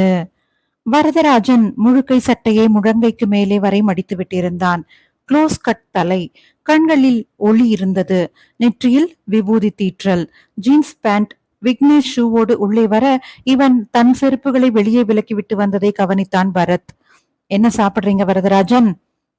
வரதராஜன் முழுக்கை சட்டையை முழங்கைக்கு மேலே வரை மடித்து விட்டிருந்தான். க்ளோஸ் கட் தலை, கண்களில் ஒளி இருந்தது, நெற்றியில் விபூதி தீற்றல், ஜீன்ஸ் பேண்ட். விக்னேஷ் ஷூவோடு உள்ளே வர இவன் தன் செருப்புகளை வெளியே விலக்கிவிட்டு வந்ததை கவனித்தான் பரத். என்ன சாப்பிடுறீங்க வரதராஜன்?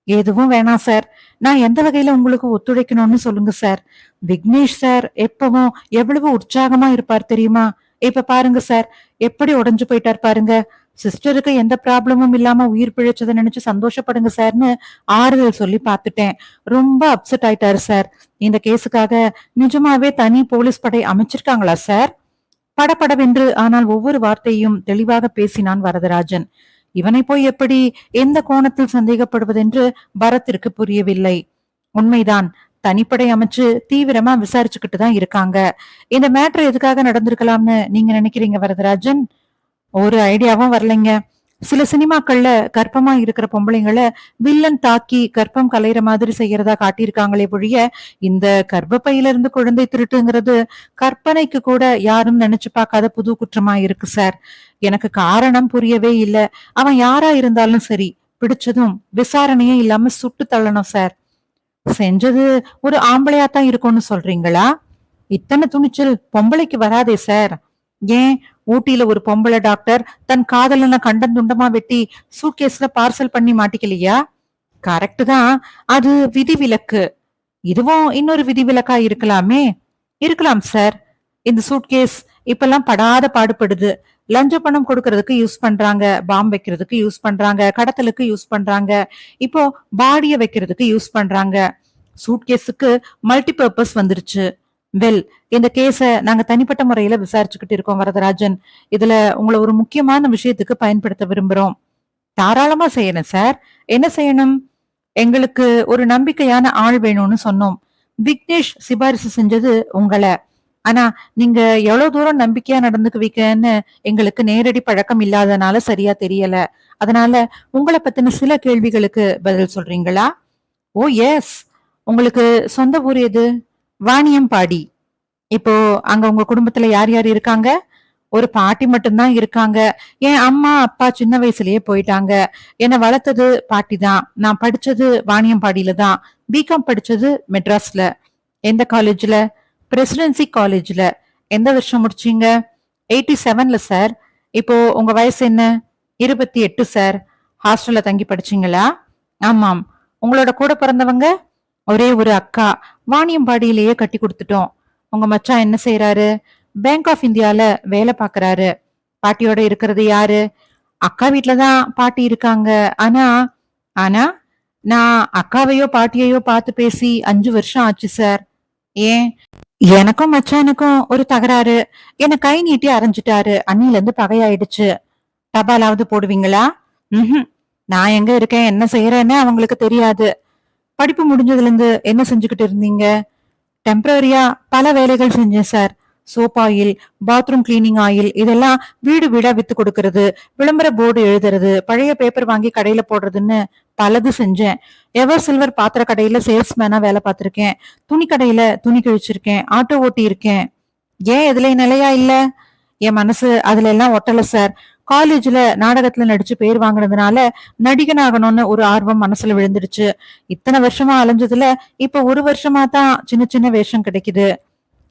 எதுவும் வேணாம் சார். நான் எந்த வகையில உங்களுக்கு ஒத்துழைக்கணும்னு சொல்லுங்க சார். விக்னேஷ் சார் எப்பவும் எவ்வளவு உற்சாகமா இருப்பார் தெரியுமா? இப்ப பாருங்க சார், எப்படி உடைஞ்சு போயிட்டார் பாருங்க. சிஸ்டருக்கு எந்த ப்ராப்ளமும் இல்லாம உயிர் பிழைச்சதை நினைச்சு சந்தோஷப்படுங்க சார்னு ஆறுதல் சொல்லி பார்த்துட்டேன். ரொம்ப அப்செட் ஆயிட்டாரு சார். இந்த கேஸுக்காக நிஜமாவே தனி போலீஸ் படை அமைச்சிருக்காங்களா சார்? படபடவென்று ஆனால் ஒவ்வொரு வார்த்தையும் தெளிவாக பேசினான் வரதராஜன். இவனை போய் எப்படி எந்த கோணத்தில் சந்தேகப்படுவதென்று பரத்திற்கு புரியவில்லை. உண்மைதான், தனிப்படை அமைச்சு தீவிரமா விசாரிச்சுக்கிட்டு தான் இருக்காங்க. இந்த மேட்ரு எதுக்காக நடந்திருக்கலாம்னு நீங்க நினைக்கிறீங்க வரதராஜன்? ஒரு ஐடியாவும் வரலைங்க. சில சினிமாக்கள்ல கர்ப்பமா இருக்கிற பொம்பளைங்களை வில்லன் தாக்கி கர்ப்பம் கலையிற மாதிரி செய்யறதா காட்டியிருக்காங்களே ஒழிய, இந்த கர்ப்பப்பையில இருந்து குழந்தை திருட்டுங்கிறது கற்பனைக்கு கூட யாரும் நினைச்சு பார்க்காத புது குற்றமா இருக்கு சார். எனக்கு காரணம் புரியவே இல்ல. அவன் யாரா இருந்தாலும் சரி, பிடிச்சதும் விசாரணையே இல்லாம சுட்டு தள்ளணும் சார். செஞ்சது ஒரு ஆம்பளையாத்தான் இருக்கும்னு சொல்றீங்களா? இத்தனை துணிச்சல் பொம்பளைக்கு வராதே சார். ஏன், ஊட்டியில ஒரு பொம்பளை டாக்டர் தன் காதலனை கண்டம் துண்டமா வெட்டி சூட்கேஸ்ல பார்சல் பண்ணி மாட்டிக்கலையா? கரெக்ட் தான், அது விதிவிலக்கு. இதுவும் இன்னொரு விதிவிலக்கா இருக்கலாமே. இருக்கலாம் சார். இந்த சூட்கேஸ் இப்பெல்லாம் படாத பாடுபடுது. லஞ்ச பணம் கொடுக்கறதுக்கு யூஸ் பண்றாங்க, பாம் வைக்கிறதுக்கு யூஸ் பண்றாங்க, கடத்தலுக்கு யூஸ் பண்றாங்க, இப்போ பாடிய வைக்கிறதுக்கு யூஸ் பண்றாங்க. சூட்கேஸுக்கு மல்டிபர்பஸ் வந்துருச்சு. வெல், இந்த கேஸ நாங்க தனிப்பட்ட முறையில விசாரிச்சுக்கிட்டு இருக்கோம் வரதராஜன். இதுல உங்களை ஒரு முக்கியமான விஷயத்துக்கு பயன்படுத்த விரும்புறோம். தாராளமா செய்யணும் சார். என்ன செய்யணும்? எங்களுக்கு ஒரு நம்பிக்கையான ஆள் வேணும்னு சொன்னோம். விக்னேஷ் சிபாரிசு செஞ்சது உங்களை. ஆனா நீங்க எவ்வளவு தூரம் நம்பிக்கையா நடந்துக்குவீங்கன்னு எங்களுக்கு நேரடி பழக்கம் இல்லாதனால சரியா தெரியல. அதனால உங்களை பத்தின சில கேள்விகளுக்கு பதில் சொல்றீங்களா? ஓ எஸ். உங்களுக்கு சொந்த ஊர் எது? வாணியம்பாடி. இப்போ அங்க உங்க குடும்பத்துல யார் யார் இருக்காங்க? ஒரு பாட்டி மட்டும்தான் இருக்காங்க. என் அம்மா அப்பா சின்ன வயசுலயே போயிட்டாங்க. என்னை வளர்த்தது பாட்டி தான். நான் படிச்சது வாணியம்பாடியில தான். பிகாம் படிச்சது மெட்ராஸ்ல. எந்த காலேஜ்ல? பிரசிடென்சி காலேஜ்ல. எந்த வருஷம் முடிச்சீங்க? 87ல சார். இப்போ உங்க வயசு என்ன? 28 சார். ஹாஸ்டல்ல தங்கி படிச்சீங்களா? ஆமாம். உங்களோட கூட பிறந்தவங்க? ஒரே ஒரு அக்கா. வாணியம்பாடியிலேயே கட்டி கொடுத்துட்டோம். உங்க மச்சான் என்ன செய்யறாரு? பேங்க் ஆஃப் இந்தியால வேலை பாக்குறாரு. பாட்டியோட இருக்கிறது யாரு? அக்கா வீட்டுலதான் பாட்டி இருக்காங்க. ஆனா ஆனா நான் அக்காவையோ பாட்டியையோ பார்த்து பேசி 5 வருஷம் ஆச்சு சார். ஏன்? எனக்கும் மச்சானுக்கும் ஒரு தகராறு. என்ன கை நீட்டி அரைஞ்சிட்டாரு. அன்னில இருந்து பகையாயிடுச்சு. தபாலாவது போடுவீங்களா? ம்ஹும். நான் எங்க இருக்கேன், என்ன செய்யறேன்னு அவங்களுக்கு தெரியாது. படிப்பு முடிஞ்சதுல இருந்து என்ன செஞ்சுக்கிட்டு இருந்தீங்க? டெம்பரரியா பல வேலைகள் செஞ்சேன் sir. Soap oil, bathroom cleaning oil, இதெல்லாம் வீடு வீடா வித்து கொடுக்கறது, விளம்பர போர்டு எழுதுறது, பழைய பேப்பர் வாங்கி கடையில போடுறதுன்னு பலது செஞ்சேன். எவர் சில்வர் பாத்திர கடையில சேல்ஸ்மேனா வேலை பார்த்திருக்கேன். துணி கடையில துணி கிழிச்சிருக்கேன். ஆட்டோ ஓட்டி இருக்கேன். ஏன் எதுல நிலையா இல்ல? என் மனசு அதுல எல்லாம் ஒட்டல சார். காலேஜ்ல நாடகத்துல நடிச்சு பேர் வாங்கினதுனால நடிகன் ஆகணும்னு ஒரு ஆர்வம் மனசுல விழுந்துடுச்சு. இத்தனை வருஷமா அலைஞ்சதுல இப்ப ஒரு வருஷமா தான் சின்ன சின்ன வேஷம் கிடைக்குது.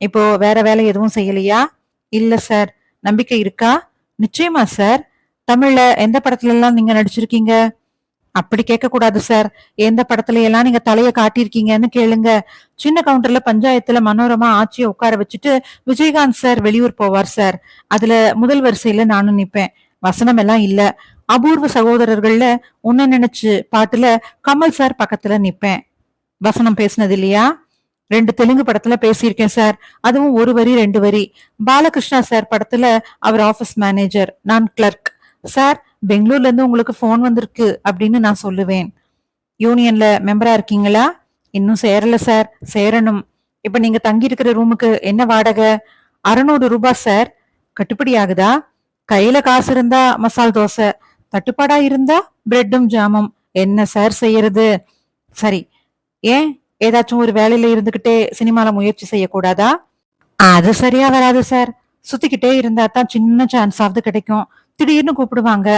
இப்போ வேற வேலை எதுவும் செய்யலையா? இல்ல சார். நம்பிக்கை இருக்கா? நிச்சயமா சார். தமிழ்ல எந்த படத்துல எல்லாம் நீங்க நடிச்சிருக்கீங்க? அப்படி கேட்க கூடாது சார். எந்த படத்துல எல்லாம் நீங்க தலைய காட்டியிருக்கீங்கன்னு கேளுங்க. சின்ன கவுண்டர்ல பஞ்சாயத்துல மனோரமா ஆட்சியை உட்கார வச்சுட்டு விஜயகாந்த் சார் வெளியூர் போவார் சார். அதுல முதல் வரிசையில நானும் நிப்பேன். வசனம் எல்லாம் இல்ல. அபூர்வ சகோதரர்கள்ல உன்ன நினைச்சு பாட்டுல கமல் சார் பக்கத்துல நிப்பேன். வசனம் பேசினது இல்லையா? 2 தெலுங்கு படத்துல பேசியிருக்கேன் சார். அதுவும் ஒரு வரி 2 வரி. பாலகிருஷ்ணா சார் படத்துல அவர் ஆபீஸ் மேனேஜர், நான் கிளர்க். சார், பெங்களூர்ல இருந்து உங்களுக்கு போன் வந்திருக்கு அப்படின்னு நான் சொல்லுவேன். யூனியன்ல மெம்பரா இருக்கீங்களா? இன்னும் சேரல சார். சேரணும். இப்ப நீங்க தங்கி இருக்கிற ரூமுக்கு என்ன வாடகை? 600 ரூபாய் சார். கட்டுப்படி ஆகுதா? கையில காசு இருந்தா மசால் தோசை, தட்டுப்பாடா இருந்தா பிரெட்டும் ஜாமும். என்ன சார் செய்யறது? சரி, ஏன் ஏதாச்சும் ஒரு வேலையில இருந்துகிட்டே சினிமால முயற்சி செய்யக்கூடாதா? அது சரியா வராது சார். சுத்திக்கிட்டே இருந்தா தான் சின்ன சான்ஸ் ஆவது கிடைக்கும். திடீர்னு கூப்பிடுவாங்க.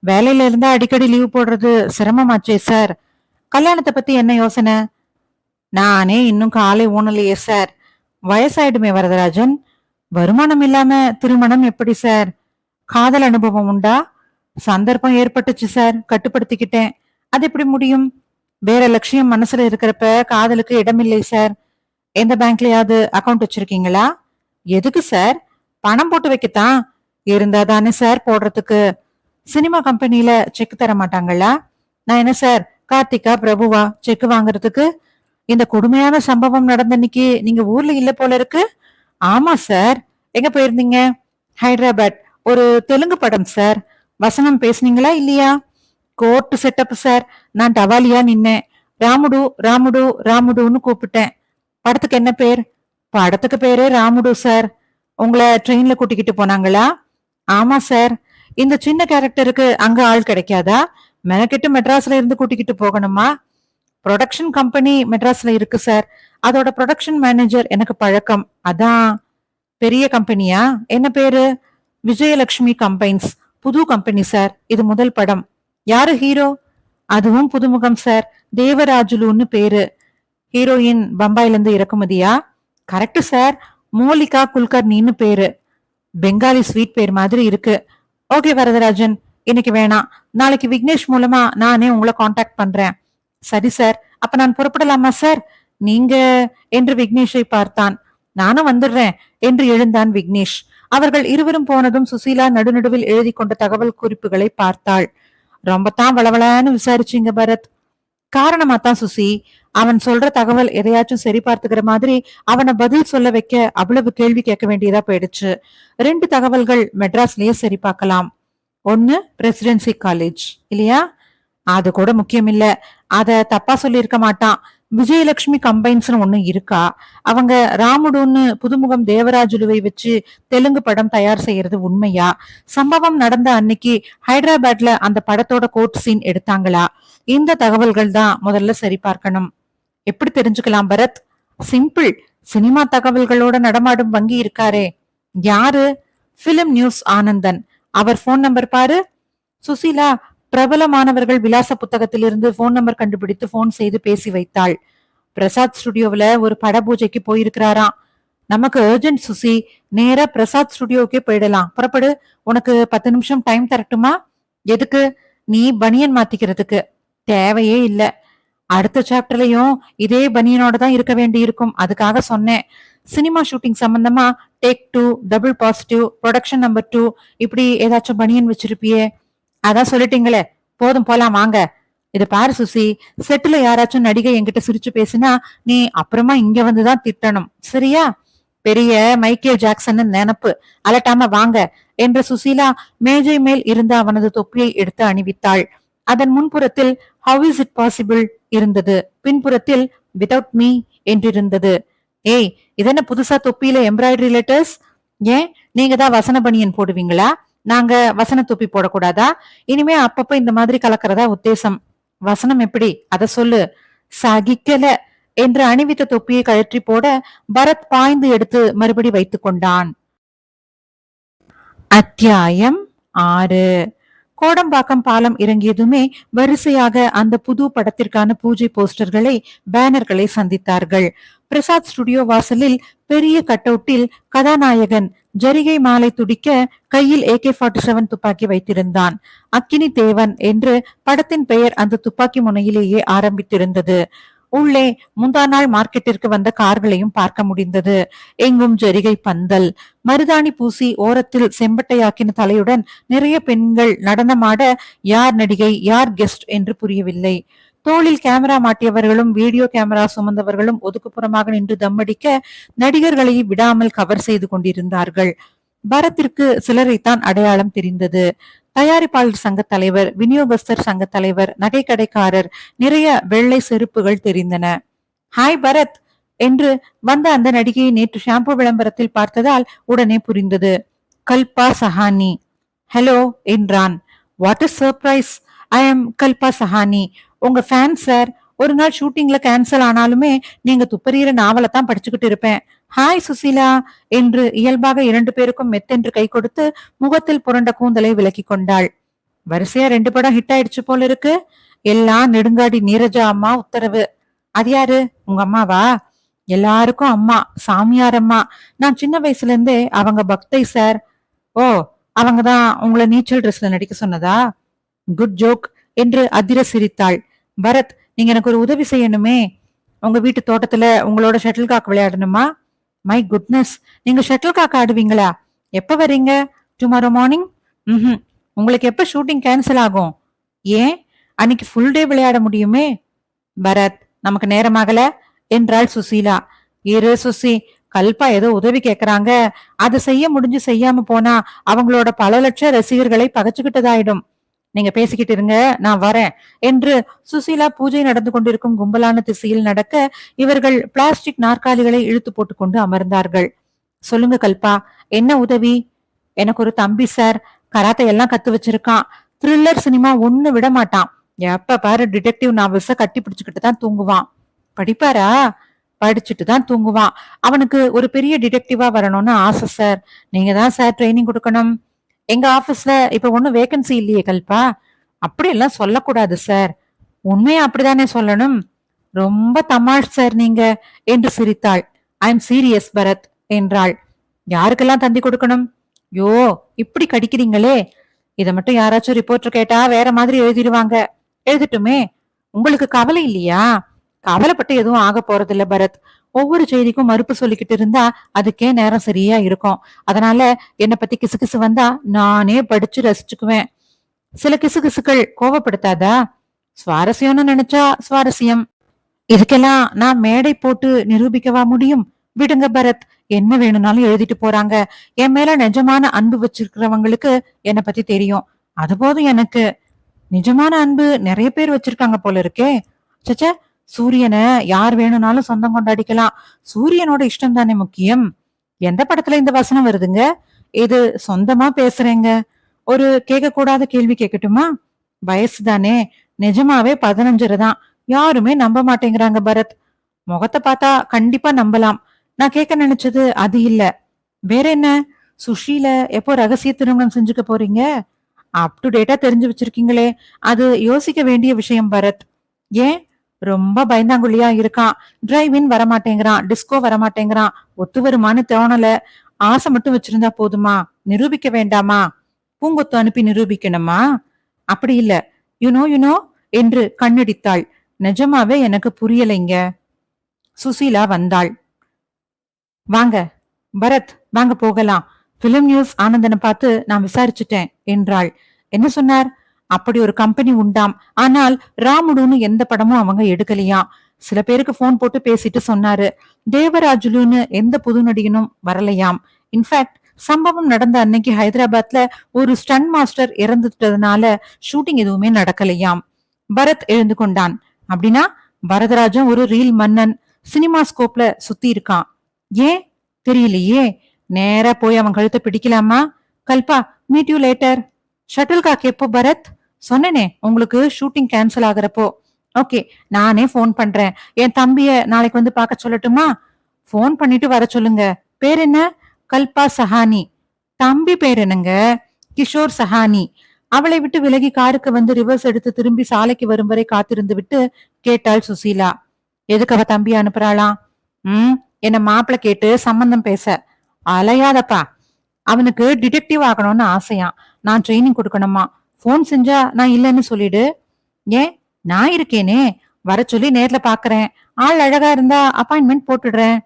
வேலையில இருந்தா அடிக்கடி லீவ் போடுறது சிரமமாச்சே சார். கல்யாணத்தை பத்தி என்ன யோசனை? நானே இன்னும் காலை ஊனலையே சார். வயசாயிடுமே வரதராஜன். வருமானம் இல்லாம திருமணம் எப்படி சார்? காதல் அனுபவம் உண்டா? சந்தர்ப்பம் ஏற்பட்டுச்சு சார், கட்டுப்படுத்திக்கிட்டேன். அது எப்படி முடியும்? வேற லட்சியம் மனசுல இருக்கிறப்ப காதலுக்கு இடமில்லை சார். எந்த பேங்க்லயாவது அக்கவுண்ட் வச்சிருக்கீங்களா? எதுக்கு சார்? பணம் போட்டு வைக்கத்தான். இருந்தா தானே சார் போடுறதுக்கு. சினிமா கம்பெனில செக் தர மாட்டாங்களா? நான் என்ன சார் கார்த்திகா பிரபுவா செக் வாங்குறதுக்கு? இந்த கொடுமையான சம்பவம் நடந்த அன்னைக்கு நீங்க ஊர்ல இல்ல போல இருக்கு. ஆமா சார். எங்க போயிருந்தீங்க? ஹைதராபாத். ஒரு தெலுங்கு படம் சார். வசனம் பேசுனீங்களா இல்லையா? Court setup sir. நான் டவாலியா நின்னேன். ராமுடு ராமுடு ராமுடுன்னு கூப்பிட்டேன். படத்துக்கு என்ன பேர்? படத்துக்கு பேரு ராமுடு சார். உங்களை ட்ரெயின்ல கூட்டிக்கிட்டு போனாங்களா? ஆமா சார். இந்த சின்ன கேரக்டருக்கு அங்க ஆள் கிடைக்காதா? மெனக்கெட்டு மெட்ராஸ்ல இருந்து கூட்டிக்கிட்டு போகணுமா? ப்ரொடக்ஷன் கம்பெனி மெட்ராஸ்ல இருக்கு சார். அதோட ப்ரொடக்ஷன் மேனேஜர் எனக்கு பழக்கம். அதான். பெரிய கம்பெனியா? என்ன பேரு? விஜயலட்சுமி கம்பைன்ஸ். புது கம்பெனி சார். இது முதல் படம். யாரு ஹீரோ? அதுவும் புதுமுகம் சார். தேவராஜுலுன்னு பேரு. ஹீரோயின் பம்பாயில இருந்து இறக்குமதியா? Correct sir. மோலிகா குல்கர்னின்னு பேரு. பெங்காலி ஸ்வீட் பேர் மாதிரி இருக்கு. ஓகே வரதராஜன், இன்னைக்கு வேணாம். நாளைக்கு விக்னேஷ் மூலமா நானே உங்களை காண்டாக்ட் பண்றேன். சரி சார். அப்ப நான் புறப்படலாமா சார்? நீங்க என்று விக்னேஷை பார்த்தான். நானும் வந்துடுறேன் என்று எழுந்தான் விக்னேஷ். அவர்கள் இருவரும் போனதும் சுசீலா நடுநடுவில் எழுதி கொண்ட தகவல் குறிப்புகளை பார்த்தாள். ரொம்பத்தான் வளவளான்னு விசாரிச்சீங்க பரத். காரணமா தான் சுசி. அவன் சொல்ற தகவல் எதையாச்சும் சரி பார்த்துக்கிற மாதிரி அவனை பதில் சொல்ல வைக்க அவ்வளவு கேள்வி கேட்க வேண்டியதா போயிடுச்சு. 2 தகவல்கள் மெட்ராஸ்லயே சரி பார்க்கலாம். ஒன்னு பிரசிடென்சி காலேஜ் இல்லையா? அது கூட முக்கியம் இல்ல. அத தப்பா சொல்லியிருக்க மாட்டான். விஜயலட்சுமி கம்பைன்ஸ்னு ஒண்ணு இருக்கா? அவங்க ராமுடுன்னு புதுமுகம் தேவராஜுலுவை வச்சு தெலுங்கு படம் தயார் செய்யறது உண்மையா? சம்பவம் நடந்த அன்னைக்கு ஹைதராபாத்ல அந்த படத்தோட கோர்ட் சீன் எடுத்தாங்களா? இந்த தகவல்கள் தான் முதல்ல சரி பார்க்கணும். எப்படி தெரிஞ்சுக்கலாம் பரத்? சிம்பிள். சினிமா தகவல்களோட நடமாடும் வங்கி இருக்காரே. யாரு? Film news Anandan. அவர் போன் நம்பர் பாரு. சுசீலா பிரபலமானவர்கள் விலாச புத்தகத்திலிருந்து போன் நம்பர் கண்டுபிடித்து போன் செய்து பேசி வைத்தாள். பிரசாத் ஸ்டுடியோவுல ஒரு பட பூஜைக்கு போயிருக்கிறாராம். நமக்கு அர்ஜென்ட் சுசி. நேரா பிரசாத் ஸ்டுடியோக்கே போயிடலாம். புறப்படு. உனக்கு 10 நிமிஷம் டைம் தரட்டுமா? எதுக்கு? நீ பனியன் மாத்திக்கிறதுக்கு. தேவையே இல்ல. அடுத்த சாப்டர்லயும் இதே பனியனோட தான் இருக்க வேண்டி இருக்கும். அதுக்காக சொன்னேன். சினிமா ஷூட்டிங் சம்பந்தமா take 2, double positive, production number 2 இப்படி ஏதாச்சும் பனியன் வச்சிருப்பியே. அதான் சொல்லிட்டீங்களே, போதும் போலாம் வாங்க. இத பாரு சுசி, செட்டுல யாராச்சும் நடிகை என்கிட்ட சிரிச்சு பேசினா நீ அப்புறமா இங்க வந்துதான் திட்டணும், சரியா? பெரிய மைக்கேல் ஜாக்சன் நினைப்பு. அலட்டாம வாங்க என்ற சுசீலா மேஜை மேல் இருந்த அவனது தொப்பியை எடுத்து அணிவித்தாள். அதன் முன்புறத்தில் ஹவ் இஸ் இட் பாசிபிள் இருந்தது. பின்புறத்தில் விதவுட் மீ என்றிருந்தது. ஏய், இதென்ன புதுசா தொப்பியில எம்ப்ராய்டரி லெட்டர்ஸ்? ஏன் நீங்க தான் வசன பனியன் போடுவீங்களா? நாங்க வசன தொப்பி போடக்கூடாதா? இனிமே அப்பப்ப இந்த மாதிரி கலக்கிறதா உத்தேசம். வசனம் எப்படி அத சொல்லு. சகிக்கல என்று அணிவித்த தொப்பியை கழற்றி போட பரத் பாய்ந்து எடுத்து மறுபடி வைத்துக் கொண்டான். அத்தியாயம் 6. கோடம்பாக்கம் பாலம் இறங்கியதுமே வரிசையாக அந்த புது படத்திற்கான பூஜை போஸ்டர்களை, பேனர்களை சந்தித்தார்கள். பிரசாத் ஸ்டுடியோ வாசலில் பெரிய கட்டவுட்டில் கதாநாயகன் ஜரிகை மாலை துடிக்க கையில் AK-47 துப்பாக்கி வைத்திருந்தான். அக்கினி தேவன் என்று படத்தின் பெயர் அந்த துப்பாக்கி முனையிலேயே ஆரம்பித்திருந்தது. உள்ளே முந்தா நாள் மார்க்கெட்டிற்கு வந்த கார்களையும் பார்க்க முடிந்தது. எங்கும் ஜரிகை பந்தல், மருதாணி பூசி ஓரத்தில் செம்பட்டையாக்கின தலையுடன் நிறைய பெண்கள் நடனமாட யார் நடிகை யார் கெஸ்ட் என்று புரியவில்லை. தோளில் கேமரா மாட்டியவர்களும் வீடியோ கேமரா சுமந்தவர்களும் ஒதுக்குப்புறமாக நின்று தம்மடிக்க நடிகர்களை விடாமல் கவர் செய்து கொண்டிருந்தார்கள். பரத்திற்கு சிலரைத்தான் அடையாளம் தெரிந்தது. தயாரிப்பாளர் சங்க தலைவர், விநியோகஸ்தர் சங்க தலைவர், நகை கடைக்காரர், நிறைய வெள்ளை செருப்புகள் தெரிந்தன. ஹாய் பரத் என்று வந்த அந்த நடிகையை நேற்று ஷாம்பு விளம்பரத்தில் பார்த்ததால் உடனே புரிந்தது. கல்பா சஹானி. ஹலோ என்றான். What is surprise? I am Kalpa Sahani, உங்க ஃபேன் சார். ஒரு நாள் ஷூட்டிங்ல கேன்சல் ஆனாலுமே நீங்க துப்பறியிற நாவலை தான் படிச்சுக்கிட்டு இருப்பேன். ஹாய் சுசீலா என்று இயல்பாக 2 பேருக்கும் மெத்தென்று கை கொடுத்து முகத்தில் புரண்ட கூந்தலை விலக்கி கொண்டாள். வரிசையா 2 படம் ஹிட் ஆயிடுச்சு போல இருக்கு. எல்லாம் நெடுங்காடி நீரஜா அம்மா உத்தரவு. அது யாரு? உங்க அம்மாவா? எல்லாருக்கும் அம்மா, சாமியார் அம்மா. நான் சின்ன வயசுல இருந்தே அவங்க பக்தை சார். ஓ, அவங்கதான் உங்களை நீச்சல் ட்ரெஸ்ல நடிக்க சொன்னதா? குட் ஜோக் என்று அதிர சிரித்தாள். பரத், நீங்க எனக்கு ஒரு உதவி செய்யணுமே. உங்க வீட்டு தோட்டத்துல உங்களோட ஷட்டில் காக் விளையாடணுமா? மை குட்னஸ், நீங்க ஷட்டில் காக் ஆடுவீங்களா? எப்ப வர்றீங்க? Tomorrow morning? ம். உங்களுக்கு எப்ப ஷூட்டிங் கேன்சல் ஆகும்? ஏன், அன்னைக்கு ஃபுல் டே விளையாட முடியுமே. பரத், நமக்கு நேரமாகல என்றாள் சுசீலா. இரு சுசி, கல்பா ஏதோ உதவி கேக்குறாங்க. அதை செய்ய முடிஞ்சு செய்யாம போனா அவங்களோட பல லட்ச ரசிகர்களை பகச்சுக்கிட்டதாயிடும். நீங்க பேசிக்கிட்டு இருங்க, நான் வரேன் என்று சுசீலா பூஜை நடந்து கொண்டிருக்கும் கும்பலான திசையில் நடக்க இவர்கள் பிளாஸ்டிக் நாற்காலிகளை இழுத்து போட்டுக்கொண்டு அமர்ந்தார்கள். சொல்லுங்க கல்பா, என்ன உதவி? எனக்கு ஒரு தம்பி சார், கராத்தை எல்லாம் கத்து வச்சிருக்கான். த்ரில்லர் சினிமா ஒண்ணு விட மாட்டான். எப்ப பாரு டிடெக்டிவ் நாவல்ஸ கட்டி பிடிச்சுக்கிட்டு தான் தூங்குவான். படிப்பாரா? படிச்சுட்டு தான் தூங்குவான். அவனுக்கு ஒரு பெரிய டிடெக்டிவா வரணும்னு ஆசை சார். நீங்க தான் சார் ட்ரைனிங் கொடுக்கணும். எங்க ஆபீஸ்ல இப்ப ஒண்ணும் வேகன்சி இல்லையே கல்பா. அப்படி எல்லாம் சொல்லக்கூடாது சார். உண்மையா அப்படித்தானே சொல்லணும். ரொம்ப தமாஷ் சார் நீங்க என்று சிரித்தாள். ஐ எம் சீரியஸ் பரத் என்றாள். யாருக்கெல்லாம் தந்தி கொடுக்கணும்? யோ, இப்படி கடிக்கிறீங்களே. இத மட்டும் யாராச்சும் ரிப்போர்ட்டர் கேட்டா வேற மாதிரி எழுதிடுவாங்க. எழுதிட்டுமே, உங்களுக்கு கவலை இல்லையா? கவலைப்பட்டு எதுவும் ஆக போறதில்ல பரத். ஒவ்வொரு செய்திக்கும் மறுப்பு சொல்லிக்கிட்டு இருந்தா அதுக்கே நேரம் சரியா இருக்கும். அதனால என்னை பத்தி கிசுகிசு வந்தா நானே படிச்சு ரசிச்சுக்குவேன். சில கிசுகிசுக்கள் கோவப்படுத்தாதா? சுவாரஸ்யம்னு நினைச்சா சுவாரஸ்யம். இதுக்கெல்லாம் நான் மேடை போட்டு நிரூபிக்கவா முடியும்? விடுங்க பரத், என்ன வேணும்னாலும் எழுதிட்டு போறாங்க. என் மேல நிஜமான அன்பு வச்சிருக்கிறவங்களுக்கு என்னை பத்தி தெரியும். அது போதும் எனக்கு. நிஜமான அன்பு நிறைய பேர் வச்சிருக்காங்க போல இருக்கே. சச்ச, சூரியனை யார் வேணும்னாலும் சொந்தம் கொண்டாடிக்கலாம். சூரியனோட இஷ்டம் தானே முக்கியம். எந்த படத்துல இந்த வசனம் வருதுங்க? இது சொந்தமா பேசுறேங்க. ஒரு கேட்க கூடாத கேள்வி கேட்கட்டுமா? வயசு தானே, நிஜமாவே 15 தான். யாருமே நம்ப மாட்டேங்கிறாங்க பரத். முகத்தை பார்த்தா கண்டிப்பா நம்பலாம். நான் கேட்க நினைச்சது அது இல்ல. வேற என்ன? சுஷீல எப்போ ரகசிய திருமணம் செஞ்சுக்க போறீங்க? அப் டு டேட்டா தெரிஞ்சு வச்சிருக்கீங்களே, அது யோசிக்க வேண்டிய விஷயம் பரத். ஏன், ரொம்ப பயந்தாங்குழியா இருக்கான். டிரைவ் இன் வரமாட்டேங்கிறான், டிஸ்கோ வரமாட்டேங்கிறான். ஒத்து வருமானு தோணல. ஆசை மட்டும் வச்சிருந்தா போதுமா? நிரூபிக்க வேண்டாமா? பூங்கொத்து அனுப்பி நிரூபிக்கணுமா? அப்படி இல்ல. யுனோ என்று கண்ணடித்தாள். நிஜமாவே எனக்கு புரியலைங்க. சுசீலா வந்தாள். வாங்க பரத், வாங்க போகலாம். பிலிம் நியூஸ் ஆனந்தனை பார்த்து நான் விசாரிச்சுட்டேன் என்றாள். என்ன சொன்னார்? அப்படி ஒரு கம்பெனி உண்டாம். ஆனால் ராமுடுன்னு எந்த படமும் அவங்க எடுக்கலையாம். சில பேருக்கு போன் போட்டு பேசிட்டு சொன்னாரு. தேவராஜுலுன்னு எந்த புது நடிகனும் வரலையாம். இன்ஃபேக்ட் சம்பவம் நடந்த அன்னைக்கு ஹைதராபாத்ல ஒரு ஸ்டன் மாஸ்டர் இறந்துட்டதுனால ஷூட்டிங் எதுவுமே நடக்கலையாம். பரத் எழுந்து கொண்டான். அப்படின்னா வரதராஜன் ஒரு ரீல் மன்னன், சினிமா ஸ்கோப்ல சுத்தி இருக்கான். ஏன் தெரியலையே. நேரா போய் அவன் கழுத்தை பிடிக்கலாமா? Kalpa, meet you later. Shuttle cock எப்போ பரத்? சொன்னனே உங்களுக்கு ஷூட்டிங் கேன்சல் ஆகுறப்போ. ஓகே, நானே போன் பண்றேன். என் தம்பிய நாளைக்கு வந்து பார்க்க சொல்லட்டுமா? போன் பண்ணிட்டு வர சொல்லுங்க. பேர் என்ன? கல்பா சஹானி. தம்பி பேர் என்னங்க? கிஷோர் சஹானி. அவளை விட்டு விலகி காருக்கு வந்து ரிவர்ஸ் எடுத்து திரும்பி சாலைக்கு வரும் வரை காத்திருந்து விட்டு கேட்டாள் சுசீலா. எதுக்கு அவ தம்பிய அனுப்புறாளாம்? என்ன மாப்பிள்ள கேட்டு சம்பந்தம் பேச. அலையாதப்பா. அவனுக்கு டிடெக்டிவ் ஆகணும்னு ஆசையான். நான் ட்ரைனிங் கொடுக்கணுமா. போன் செஞ்சா நான் இல்லைன்னு சொல்லிடு. ஏன், நான் இருக்கேனே. வர சொல்லி நேர்ல பாக்குறேன். ஆள் அழகா இருந்தா அப்பாயின்மெண்ட் போட்டுடுறேன்.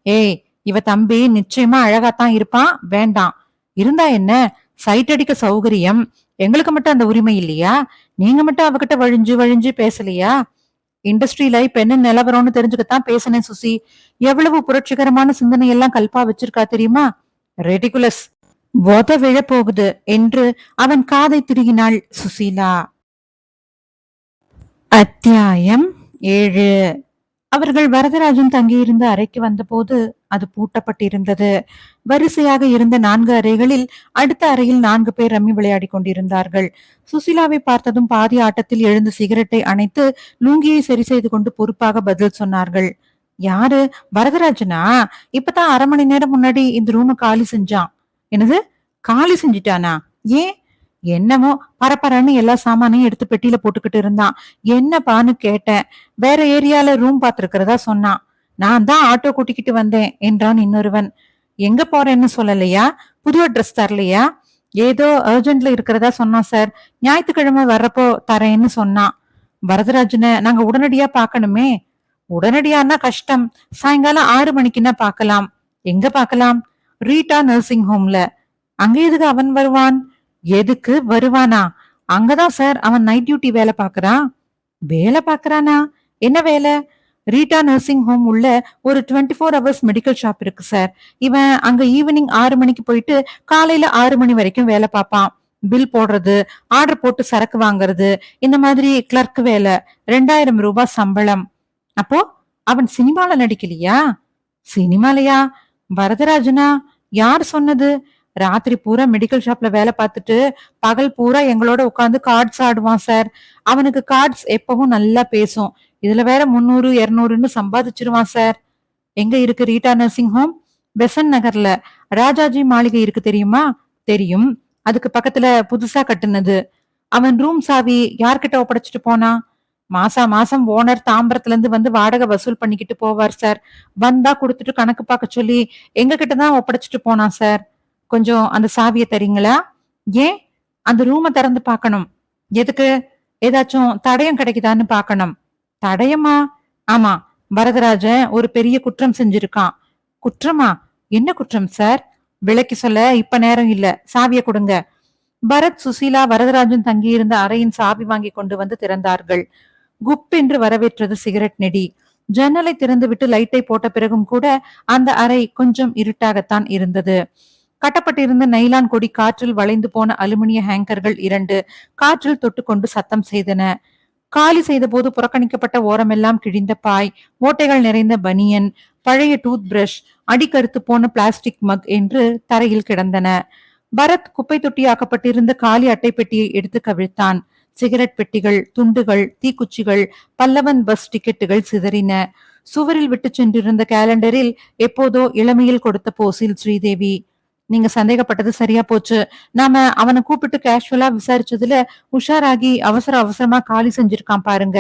ஏய், இவ தம்பி நிச்சயமா அழகாத்தான் இருப்பான். வேண்டாம். இருந்தா என்ன, சைட் அடிக்க சௌகரியம். எங்களுக்கு மட்டும் அந்த உரிமை இல்லையா? நீங்க மட்டும் அவகிட்ட வழிஞ்சு வழிஞ்சு பேசலையா? இண்டஸ்ட்ரியில இப்ப என்ன நிலவரம்னு தெரிஞ்சுக்கத்தான் பேசினேன் சுசி. எவ்வளவு புரட்சிகரமான சிந்தனை எல்லாம் கல்பா வச்சிருக்கா தெரியுமா? ரெடிகுலஸ். போத விழ போகுது என்று அவன் காதை திருகினாள் சுசீலா. அத்தியாயம் 7. அவர்கள் வரதராஜன் தங்கியிருந்த அறைக்கு வந்தபோது அது பூட்டப்பட்டிருந்தது. வரிசையாக இருந்த 4 அறைகளில் அடுத்த அறையில் 4 பேர் ரம்மி விளையாடி கொண்டிருந்தார்கள். சுசிலாவை பார்த்ததும் பாதி ஆட்டத்தில் எழுந்து சிகரெட்டை அணைத்து லுங்கியை சரி செய்து கொண்டு பொறுப்பாக பதில் சொன்னார்கள். யாரு? வரதராஜனா? இப்பதான் 1/2 மணி நேரம் முன்னாடி இந்த ரூம காலி செஞ்சான். என்னது? காலி செஞ்சிட்டானா? ஏன்? என்னமோ பரபரன்னு எல்லா சாமானையும் எடுத்து பெட்டியில போட்டுக்கிட்டு இருந்தான். என்னப்பான்னு கேட்டேன். வேற ஏரியால ரூம் பாத்துருக்கிறதா சொன்னான். நான் தான் ஆட்டோ கூட்டிக்கிட்டு வந்தேன் என்றான் இன்னொருவன். எங்க போறேன்னு சொல்லலையா? புது அட்ரஸ் தரலையா? ஏதோ அர்ஜென்ட்ல இருக்கிறதா சொன்னான் சார். ஞாயிற்றுக்கிழமை வர்றப்போ தரேன்னு சொன்னான். வரதராஜனை நாங்க உடனடியா பாக்கணுமே. உடனடியானா கஷ்டம். சாயங்காலம் 6 மணிக்குன்னா பாக்கலாம். எங்க பாக்கலாம்? ரீட்டா நர்சிங் ஹோம்ல. அங்க எதுக்கு அவன் வருவான்? எதுக்கு வருவானா? அங்கதான் சார் அவன் நைட் டியூட்டி வேலை பாக்குறான். வேலை பாக்குறானா? என்ன வேலை? ரீட்டா நர்சிங் ஹோம் உள்ள ஒரு 24 ஹவர்ஸ் மெடிக்கல் ஷாப் இருக்கு சார். இவன் அங்க ஈவினிங் 6 மணிக்கு போயிட்டு காலையில 6 மணி வரைக்கும் வேலை பார்ப்பான். பில் போடுறது, ஆர்டர் போட்டு சரக்கு வாங்குறது, இந்த மாதிரி கிளர்க் வேலை. 2000 ரூபாய் சம்பளம். அப்போ அவன் சினிமால நடிக்கலையா? சினிமாலயா? வரதராஜனா? யார் சொன்னது? ராத்திரி பூரா மெடிக்கல் ஷாப்ல வேலை பார்த்துட்டு பகல் பூரா எங்களோட உட்காந்து கார்ட்ஸ் ஆடுவான் சார். அவனுக்கு கார்ட்ஸ் எப்பவும் நல்லா பேசும். இதுல வேற 300 200ன்னு சம்பாதிச்சிருவான் சார். எங்க இருக்கு ரீட்டா நர்சிங் ஹோம்? பெசன் நகர்ல ராஜாஜி மாளிகை இருக்கு தெரியுமா? தெரியும். அதுக்கு பக்கத்துல புதுசா கட்டுனது. அவன் ரூம் சாவி யார்கிட்ட ஒப்படைச்சிட்டு போனா? மாசா மாசம் ஓனர் தாம்பரத்துல இருந்து வந்து வாடகை வசூல் பண்ணிக்கிட்டு போவார் சார். வந்தா குடுத்துட்டு கணக்கு பார்க்க சொல்லி எங்க கிட்டதான் ஒப்படைச்சிட்டு போனான் சார். கொஞ்சம் அந்த சாவிய தரீங்களா? ஏன்? அந்த ரூம திறந்து பார்க்கணும். எதுக்கு? ஏதாச்சும் தடயம் கிடைக்குதான்னு பார்க்கணும். தடயமா? ஆமா, வரதராஜன் ஒரு பெரிய குற்றம் செஞ்சிருக்கான். குற்றமா? என்ன குற்றம் சார்? விளக்கி சொல்ல இப்ப நேரம் இல்ல. சாவிய கொடுங்க. பரத், சுசீலா வரதராஜன் தங்கியிருந்த அறையின் சாவி வாங்கி கொண்டு வந்து திறந்தார்கள். குப் என்று வரவேற்றது சிகரெட் நெடி. ஜன்னலை திறந்துவிட்டு லைட்டை போட்ட பிறகும் கூட அந்த அறை கொஞ்சம் இருட்டாகத்தான் இருந்தது. கட்டப்பட்டிருந்த நைலான் கொடி காற்றில் வளைந்து போன அலுமினிய ஹேங்கர்கள் 2 காற்றில் தொட்டுக்கொண்டு சத்தம் செய்தன. காலி செய்த போது புறக்கணிக்கப்பட்ட ஓரமெல்லாம் கிழிந்த பாய், ஓட்டைகள் நிறைந்த பனியன், பழைய டூத் பிரஷ், அடிக்கருத்து போன பிளாஸ்டிக் மக் என்று தரையில் கிடந்தன. பரத் குப்பை தொட்டியாக்கப்பட்டிருந்த காலி அட்டை பெட்டியை எடுத்து கவிழ்த்தான். சிகரெட் பெட்டிகள், துண்டுகள், தீக்குச்சிகள், பல்லவன் பஸ் டிக்கெட்டுகள் சிதறின. சுவரில் விட்டு சென்றிருந்த கேலண்டரில் எப்போதோ இளமையில் கொடுத்த போசில் ஸ்ரீதேவி. நீங்க சந்தேகப்பட்டது சரியா போச்சு. நாம அவனை கூப்பிட்டு கேஷுவலா விசாரிச்சதுல உஷாராகி அவசர அவசரமா காலி செஞ்சிருக்கான் பாருங்க.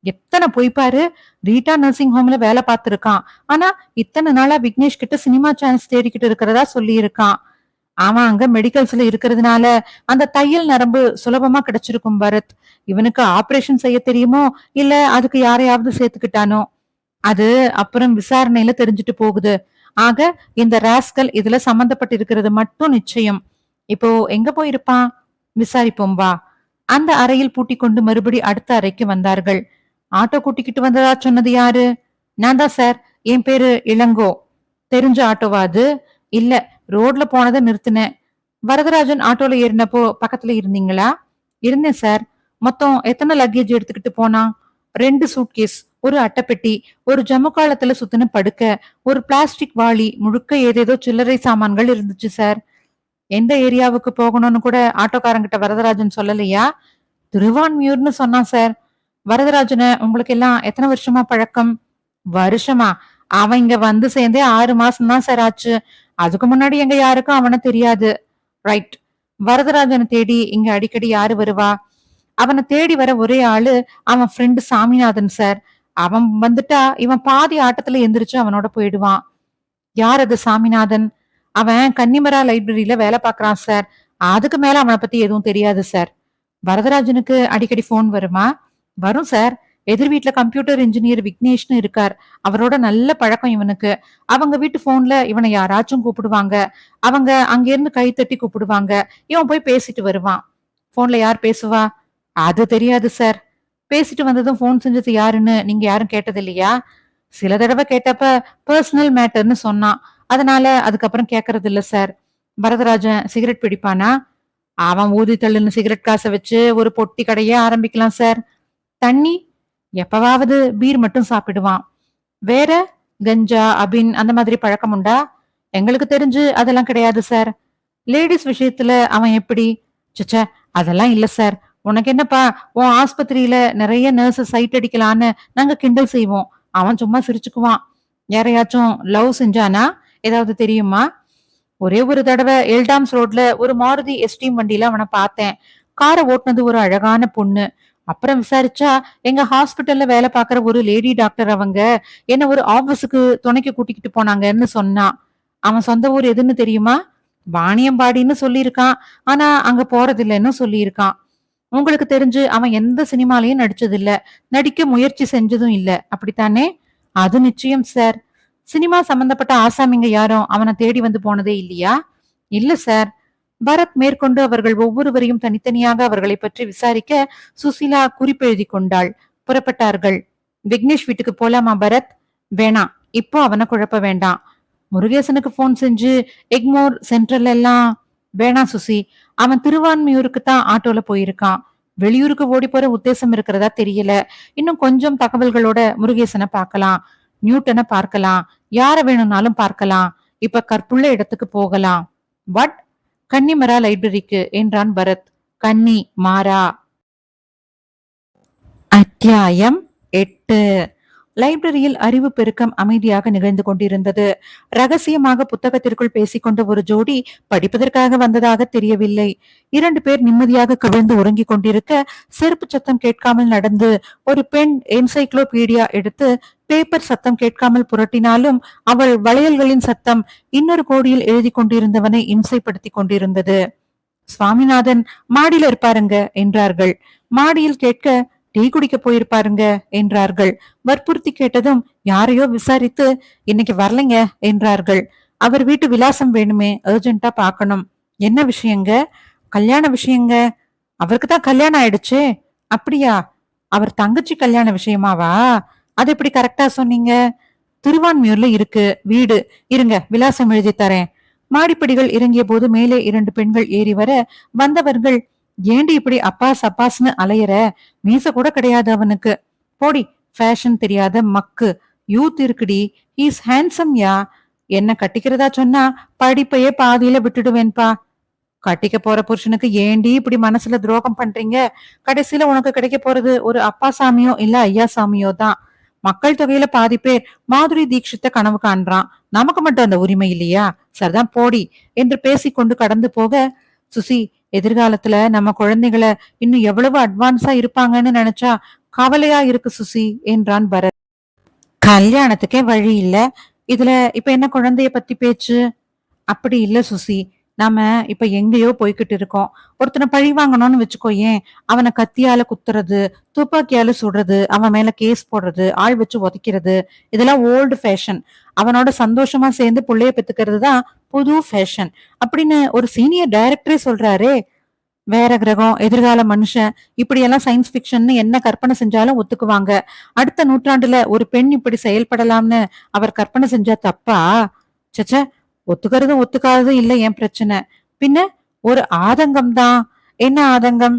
எத்தனை போய் பாரு. ரீட்டா நர்சிங் ஹோம்ல வேலை பார்த்திருக்கான். ஆனா இத்தனை நாளா விக்னேஷ் கிட்ட சினிமா சான்ஸ் தேடிக்கிட்டு இருக்கிறதா சொல்லி இருக்கான். அவன் அங்க மெடிக்கல்ஸ்ல இருக்கிறதுனால அந்த தையல் நரம்பு சுலபமா கிடைச்சிருக்கும் பரத். இவனுக்கு ஆபரேஷன் செய்ய தெரியுமோ இல்ல அதுக்கு யாரையாவது சேர்த்துக்கிட்டானோ? அது அப்புறம் விசாரணையில தெரிஞ்சுட்டு போகுது. ஆக இந்த ராஸ்கல் இதுல சம்பந்தப்பட்டிருக்கிறது மட்டும் நிச்சயம். இப்போ எங்க போயிருப்பான்? விசாரிப்போம் வா. அந்த அறையில் பூட்டி கொண்டு மறுபடி அடுத்த அறைக்கு வந்தார்கள். ஆட்டோ கூட்டிக்கிட்டு வந்ததா சொன்னது யாரு? நான் தான் சார். என் பேரு இளங்கோ. தெரிஞ்ச ஆட்டோவா அது? இல்ல, ரோட்ல போனதை நிறுத்தினேன். வரதராஜன் ஆட்டோல ஏறினப்போ பக்கத்துல இருந்தீங்களா? இருந்தேன் சார். மொத்தம் எத்தனை லக்கேஜ் எடுத்துக்கிட்டு போனா? 2 சூட்கேஸ், ஒரு அட்டைப்பெட்டி, ஒரு ஜம்மு காலத்துல சுத்தின படுக்க, ஒரு பிளாஸ்டிக் வாளி முழுக்க ஏதேதோ சில்லறை சாமான்கள் இருந்துச்சு சார். எந்த ஏரியாவுக்கு போகணும்னு கூட ஆட்டோக்காரங்கிட்ட வரதராஜன் சொல்லலையா? திருவான்மியூர்னு சொன்னான் சார். வரதராஜனை உங்களுக்கு எல்லாம் எத்தனை வருஷமா பழக்கம்? வருஷமா? அவன் இங்க வந்து சேர்ந்தே 6 மாசம் தான் சார் ஆச்சு. அதுக்கு முன்னாடி எங்க யாருக்கும் அவனை தெரியாது. ரைட். வரதராஜனை தேடி இங்க அடிக்கடி யாரு வருவா? அவனை தேடி வர ஒரே ஆளு அவன் ஃப்ரெண்டு சாமிநாதன் சார். அவன் வந்துட்டா இவன் பாதி ஆட்டத்துல எந்திரிச்சு அவனோட போயிடுவான். யார் அது சாமிநாதன்? அவன் கன்னிமரா லைப்ரரியில வேலை பாக்குறான் சார். அதுக்கு மேல அவனை பத்தி எதுவும் தெரியாது சார். வரதராஜனுக்கு அடிக்கடி போன் வருமா? வரும் சார். எதிர் வீட்டுல கம்ப்யூட்டர் இன்ஜினியர் விக்னேஷ்னு இருக்கார். அவரோட நல்ல பழக்கம் இவனுக்கு. அவங்க வீட்டு போன்ல இவனை யாராச்சும் கூப்பிடுவாங்க. அவங்க அங்கிருந்து கை தட்டி கூப்பிடுவாங்க. இவன் போய் பேசிட்டு வருவான். போன்ல யார் பேசுவா? அது தெரியாது சார். பேசிட்டு வந்ததும் போன் செஞ்சது யாருன்னு நீங்க யாரும் கேட்டது இல்லையா? சில தடவை கேட்டப்ப பர்சனல் மேட்டர்னு சொன்னான். அதனால அதுக்கப்புறம் கேக்குறது இல்ல சார். வரதராஜன் சிகரெட் பிடிப்பானா? அவன் ஊதி தள்ளுன்னு சிகரெட் காசை வச்சு ஒரு பொட்டி கடையே ஆரம்பிக்கலாம் சார். தண்ணி எப்பவாவது பீர் மட்டும் சாப்பிடுவான். வேற கஞ்சா, அபின் அந்த மாதிரி பழக்கம் உண்டா? எங்களுக்கு தெரிஞ்சு அதெல்லாம் கிடையாது சார். லேடீஸ் விஷயத்துல அவன் எப்படி? ச்சே, அதெல்லாம் இல்ல சார். உனக்கு என்னப்பா, உன் ஆஸ்பத்திரியில நிறைய நர்ஸ் சைட் அடிக்கலான்னு நாங்க கிண்டல் செய்வோம். அவன் சும்மா சிரிச்சுக்குவான். யாரையாச்சும் லவ் செஞ்சானா? ஏதாவது தெரியுமா? ஒரே ஒரு தடவை எல்டாம்ஸ் ரோட்ல ஒரு மாருதி எஸ்டீம் வண்டியில அவனை பார்த்தேன். காரை ஓட்டுனது ஒரு அழகான பொண்ணு. அப்புறம் விசாரிச்சா எங்க ஹாஸ்பிட்டல்ல வேலை பார்க்கற ஒரு லேடி டாக்டர் அவங்க என்ன ஒரு ஆபீஸுக்கு துணைக்கு கூட்டிக்கிட்டு போனாங்கன்னு சொன்னா. அவன் சொந்த ஊர் எதுன்னு தெரியுமா? வாணியம்பாடின்னு சொல்லியிருக்கான். ஆனா அங்க போறதில்லைன்னு சொல்லியிருக்கான். உங்களுக்கு தெரிஞ்சு அவன் எந்த சினிமாலயும் நடிச்சதில்ல. நடிக்க முயற்சி செஞ்சதும் இல்ல. அப்படித்தானே? அது நிச்சயம் சார். சினிமா சம்பந்தப்பட்ட ஆசாமிங்க யாரும் அவனை தேடி வந்து போனதே இல்லையா? இல்ல சார். பரத் மேற்கொண்டு அவர்கள் ஒவ்வொருவரையும் தனித்தனியாக அவர்களை பற்றி விசாரிக்க சுசீலா குறிப்பெழுதி கொண்டாள். புறப்பட்டார்கள். விக்னேஷ் வீட்டுக்கு போலாமா பரத்? வேணாம். இப்போ அவனை குழப்ப வேண்டாம். முருகேசனுக்கு போன் செஞ்சு எக்மோர் சென்ட்ரல் எல்லாம் வேணாம் சுசி. அவன் திருவான்மியூருக்கு தான் ஆட்டோல போயிருக்கான். வெளியூருக்கு ஓடி போற உத்தேசம் இருக்கிறதா தெரியல. இன்னும் கொஞ்சம் தகவல்களோட முருகேசனை பார்க்கலாம், நியூட்டனை பார்க்கலாம், யார வேணும்னாலும் பார்க்கலாம். இப்ப கற்புள்ள இடத்துக்கு போகலாம். வாட்? கன்னிமரா லைப்ரரிக்கு என்றான் பரத். கன்னி மாறா. அத்தியாயம் 8. லைப்ரரியில் அறிவு பெருக்கம் அமைதியாக நிகழ்ந்து கொண்டிருந்தது. ரகசியமாக புத்தகத்திற்குள் பேசிக்கொண்ட ஒரு ஜோடி படிப்பதற்காக வந்ததாக தெரியவில்லை. 2 பேர் நிம்மதியாக கவிழ்ந்து உறங்கிக் கொண்டிருக்க செருப்பு சத்தம் கேட்காமல் நடந்து ஒரு பெண் என்சைக்ளோபீடியா எடுத்து பேப்பர் சத்தம் கேட்காமல் புரட்டினாலும் அவள் வளையல்களின் சத்தம் இன்னொரு கோடியில் எழுதி கொண்டிருந்தவனை இம்சைப்படுத்தி கொண்டிருந்தது. சுவாமிநாதன் மாடியில இருப்பாருங்க என்றார்கள். மாடியில் கேட்க டீ குடிக்க போயிருப்பாருங்க என்றார்கள். வற்புறுத்தி கேட்டதும் யாரையோ விசாரித்து இன்னைக்கு வரலைங்க என்றார்கள். அவர் வீட்டு விலாசம் வேணுமே, அர்ஜென்ட்டா பாக்கணும். என்ன விஷயங்க? கல்யாண விஷயங்க. அவருக்கு தான் கல்யாணம் ஆயிடுச்சு. அப்படியா? அவர் தங்கச்சி கல்யாண விஷயமாவா? அது எப்படி கரெக்டா சொன்னீங்க? திருவான்மியூர்ல இருக்கு வீடு. இருங்க, விலாசம் எழுதி தரேன். மாடிப்படிகள் இறங்கிய போது மேலே 2 பெண்கள் ஏறி வர வந்தவர்கள், ஏண்டி இப்படி அப்பாஸ் அப்பாஸ்னு அலையற? மீச கூட கிடையாது அவனுக்கு. போடி, ஃபேஷன் தெரியாத மக்கு. யூத் இருக்குடி. ஹீஸ் ஹேண்ட்ஸம் யா. என்ன கட்டிக்கிறதா சொன்னா படிப்பையே பாதியில விட்டுடுவேன்பா. கட்டிக்க போற புருஷனுக்கு ஏண்டி இப்படி மனசுல துரோகம் பண்றீங்க? கடைசியில உனக்கு கிடைக்க போறது ஒரு அப்பா சாமியோ இல்ல ஐயா சாமியோ தான். மக்கள் தொகையில பாதி பேர் மாதுரி தீட்சித்த கனவு காண்றான். நமக்கு மட்டும் அந்த உரிமை இல்லையா? சரிதான் போடி என்று பேசிக்கொண்டு கடந்து போக, சுசி, எதிர்காலத்துல நம்ம குழந்தைகளை இன்னும் எவ்வளவு அட்வான்ஸா இருப்பாங்கன்னு நினைச்சா கவலையா இருக்கு சுசி என்றான் பரத். கல்யாணத்துக்கே வழி இல்ல. இதுல இப்ப என்ன குழந்தைய பத்தி பேச்சு? அப்படி இல்ல சுசி. நாம இப்ப எங்கேயோ போய்கிட்டு இருக்கோம். ஒருத்தனை பழி வாங்கணும்னு வச்சுக்கோயேன், அவனை கத்தியால குத்துறது, துப்பாக்கியால சுடுறது, அவன் மேல கேஸ் போடுறது, ஆள் வச்சு உதைக்கிறது, இதெல்லாம் ஓல்டு ஃபேஷன். அவனோட சந்தோஷமா சேர்ந்து புள்ளைய பெத்துக்கிறது தான் புது ஃபேஷன் அப்படின்னு ஒரு சீனியர் டைரக்டரே சொல்றாரே. வேற கிரகம், எதிர்கால மனுஷன், இப்படியெல்லாம் சயின்ஸ் பிக்ஷன் என்ன கற்பனை செஞ்சாலும் ஒத்துக்குவாங்க. அடுத்த நூற்றாண்டுல ஒரு பெண் இப்படி செயல்படலாம்னு அவர் கற்பனை செஞ்சா தப்பா? சச்ச, ஒத்துக்கிறதும் ஒத்துக்காததும் இல்ல என் பிரச்சனை. பின்ன ஒரு ஆதங்கம் தான். என்ன ஆதங்கம்?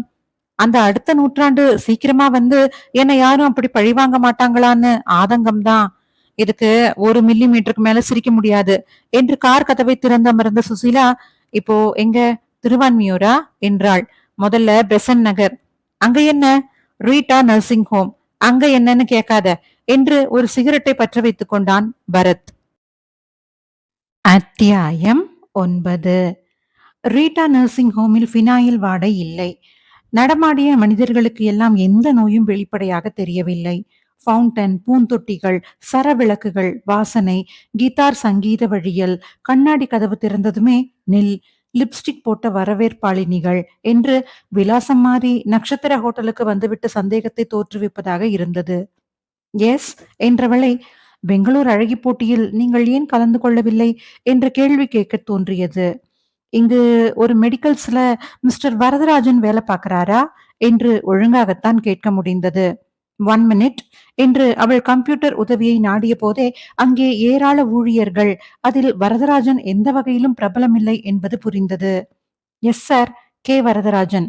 அந்த அடுத்த நூற்றாண்டு சீக்கிரமா வந்து என்ன யாரும் அப்படி பழிவாங்க மாட்டாங்களான்னு ஆதங்கம் தான். இதுக்கு 1 மில்லிமீட்டருக்கு மேல சிரிக்க முடியாது என்று கார் கதவை திறந்து அமர்ந்த சுசீலா, இப்போ எங்க திருவான்மியூரா என்றாள். முதல்ல பெசன் நகர். அங்க என்ன? Rita nursing home. அங்க என்னன்னு கேட்காத என்று ஒரு சிகரெட்டை பற்ற வைத்துக் கொண்டான் பரத். அத்தியாயம் 9. ரீட்டா நர்சிங் ஹோமில் பினாயில் வாடை இல்லை. நடமாடிய மனிதர்களுக்கு எல்லாம் எந்த நோயும் வெளிப்படையாக தெரியவில்லை. ஃபவுண்டன், பூந்தொட்டிகள், சரவிளக்குகள், வாசனை, கிட்டார் சங்கீத வழியல், கண்ணாடி கதவு திறந்ததுமே நில், லிப்ஸ்டிக் போட்ட வரவேற்பாளினிகள் என்று விலாசம் மாறி நட்சத்திர ஹோட்டலுக்கு வந்துவிட்டு சந்தேகத்தை தோற்றுவிப்பதாக இருந்தது. எஸ் என்றவளை, பெங்களூர் அழகி போட்டியில் நீங்கள் ஏன் கலந்து கொள்ளவில்லை என்ற கேள்வி கேட்க தோன்றியது. இங்கு ஒரு மெடிக்கல்ஸ்ல மிஸ்டர் வரதராஜன் வேலை பார்க்கிறாரா என்று ஒழுங்காகத்தான் கேட்க முடிந்தது. 1 மினிட் என்று அவள் கம்ப்யூட்டர் உதவியை நாடிய போதே அங்கே ஏராள ஊழியர்கள், அதில் வரதராஜன் எந்த வகையிலும் பிரபலமில்லை என்பது புரிந்தது. Yes sir, K Varadarajan.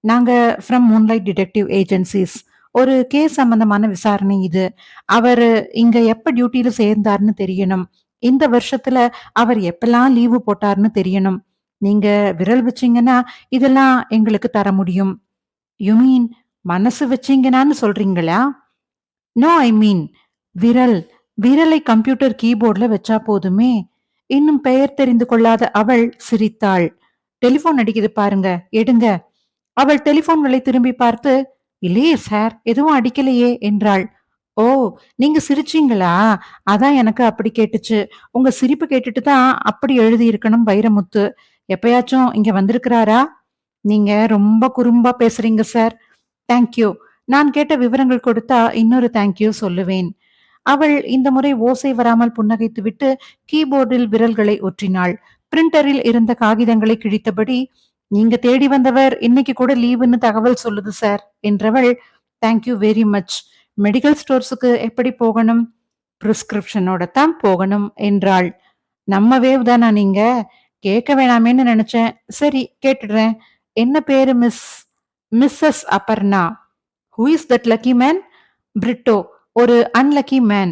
நாங்க ஃப்ரம் மூன்லைட் டிடெக்டிவ் ஏஜென்சிஸ். ஒரு கேஸ் சம்பந்தமான விசாரணை இது. அவரு இங்க எப்ப டியூட்டில சேர்ந்தாருன்னு தெரியணும். இந்த வருஷத்துல அவர் எப்பலாம் லீவு போட்டாருன்னு தெரியணும். நீங்க விரல் வச்சீங்கன்னா இதெல்லாம் எங்களுக்கு தர முடியும். யூ மீன் மனசு வச்சீங்கன்னான்னு சொல்றீங்களா? நோ, ஐ மீன் விரல். விரலை கம்ப்யூட்டர் கீபோர்ட்ல வச்சா போதுமே. இன்னும் பெயர் தெரிந்து கொள்ளாத அவள் சிரித்தாள். டெலிபோன் அடிக்குது பாருங்க, எடுங்க. அவள் டெலிபோன்களை திரும்பி பார்த்து, இல்லையே சார், எதுவும் அடிக்கலையே என்றாள். ஓ, நீங்க சிரிச்சீங்களா? அதான் எனக்கு அப்படி கேட்டுச்சு. உங்க சிரிப்பு கேட்டுட்டு தான் அப்படி எழுதி இருக்கணும் வைரமுத்து. எப்பயாச்சும் இங்க வந்திருக்கிறாரா? நீங்க ரொம்ப குறும்பா பேசுறீங்க சார். தேங்க்யூ. நான் கேட்ட விவரங்கள் கொடுத்தா இன்னொரு தேங்க்யூ சொல்லுவேன். அவள் இந்த முறை ஓசை வராமல் புன்னகைத்துவிட்டு கீபோர்டில் விரல்களை ஒற்றினாள். பிரிண்டரில் இருந்த காகிதங்களை கிழித்தபடி, நீங்க தேடி வந்தவர் இன்னைக்கு கூட லீவுன்னு தகவல் சொல்லுது சார் என்றவள், தேங்க்யூ வெரி மச். மெடிக்கல் ஸ்டோர்ஸுக்கு எப்படி போகணும்? பிரிஸ்கிரிப்ஷனோட தான் போகணும் என்றாள். நம்ம வேவ் தானா நீங்க? கேட்க வேணாமேன்னு நினைச்சேன். சரி, கேட்டுடுறேன். என்ன பேரு Mrs Aparna. Who is that lucky man? Brito. ஒரு அன்லக்கி மேன்.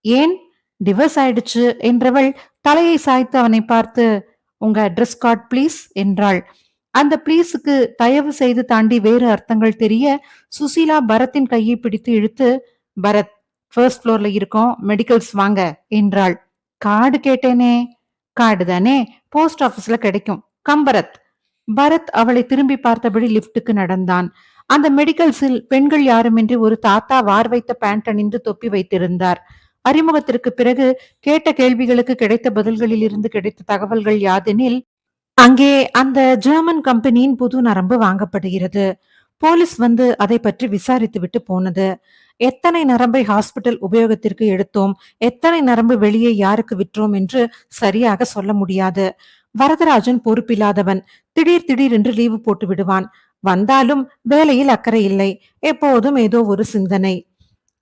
ஏன்? டிவர்ஸ் ஆயிடுச்சு என்றவள் தலையை சாய்த்து அவனை பார்த்து, உங்க அட்ரஸ் கார்டு ப்ளீஸ் என்றாள். அந்த ப்ளீஸுக்கு தயவு செய்து தாண்டி வேறு அர்த்தங்கள் தெரிய சுசீலா பரத்தின் கையை பிடித்து இழுத்து, பரத், ஃபர்ஸ்ட் ஃப்ளோர்ல இருக்கோம், மெடிக்கல்ஸ் வாங்க என்றாள். கார்டு கேட்டேனே. கார்டு தானே, போஸ்ட் ஆபீஸ்ல கிடைக்கும். கம்பரத். பரத் அவளை திரும்பி பார்த்தபடி லிப்டுக்கு நடந்தான். அந்த மெடிக்கல்ஸில் பெண்கள் யாருமின்றி ஒரு தாத்தா வார் வைத்த பேண்ட் அணிந்து தொப்பி வைத்திருந்தார். அறிமுகத்திற்கு பிறகு கேட்ட கேள்விகளுக்கு கிடைத்த பதில்களில் இருந்து கிடைத்த தகவல்கள் யாதெனில், அங்கே அந்த ஜெர்மன் கம்பெனியின் புது நரம்பு வாங்கப்படுகிறது. போலீஸ் வந்து அதை பற்றி விசாரித்து விட்டு போனது. எத்தனை நரம்பை ஹாஸ்பிட்டல் உபயோகத்திற்கு எடுத்தோம், எத்தனை நரம்பு வெளியே யாருக்கு விற்றோம் என்று சரியாக சொல்ல முடியாது. வரதராஜன் பொறுப்பில்லாதவன். திடீர் திடீர் என்று லீவு போட்டு விடுவான். வந்தாலும் வேலையில் அக்கறை இல்லை. எப்போதும் ஏதோ ஒரு சிந்தனை.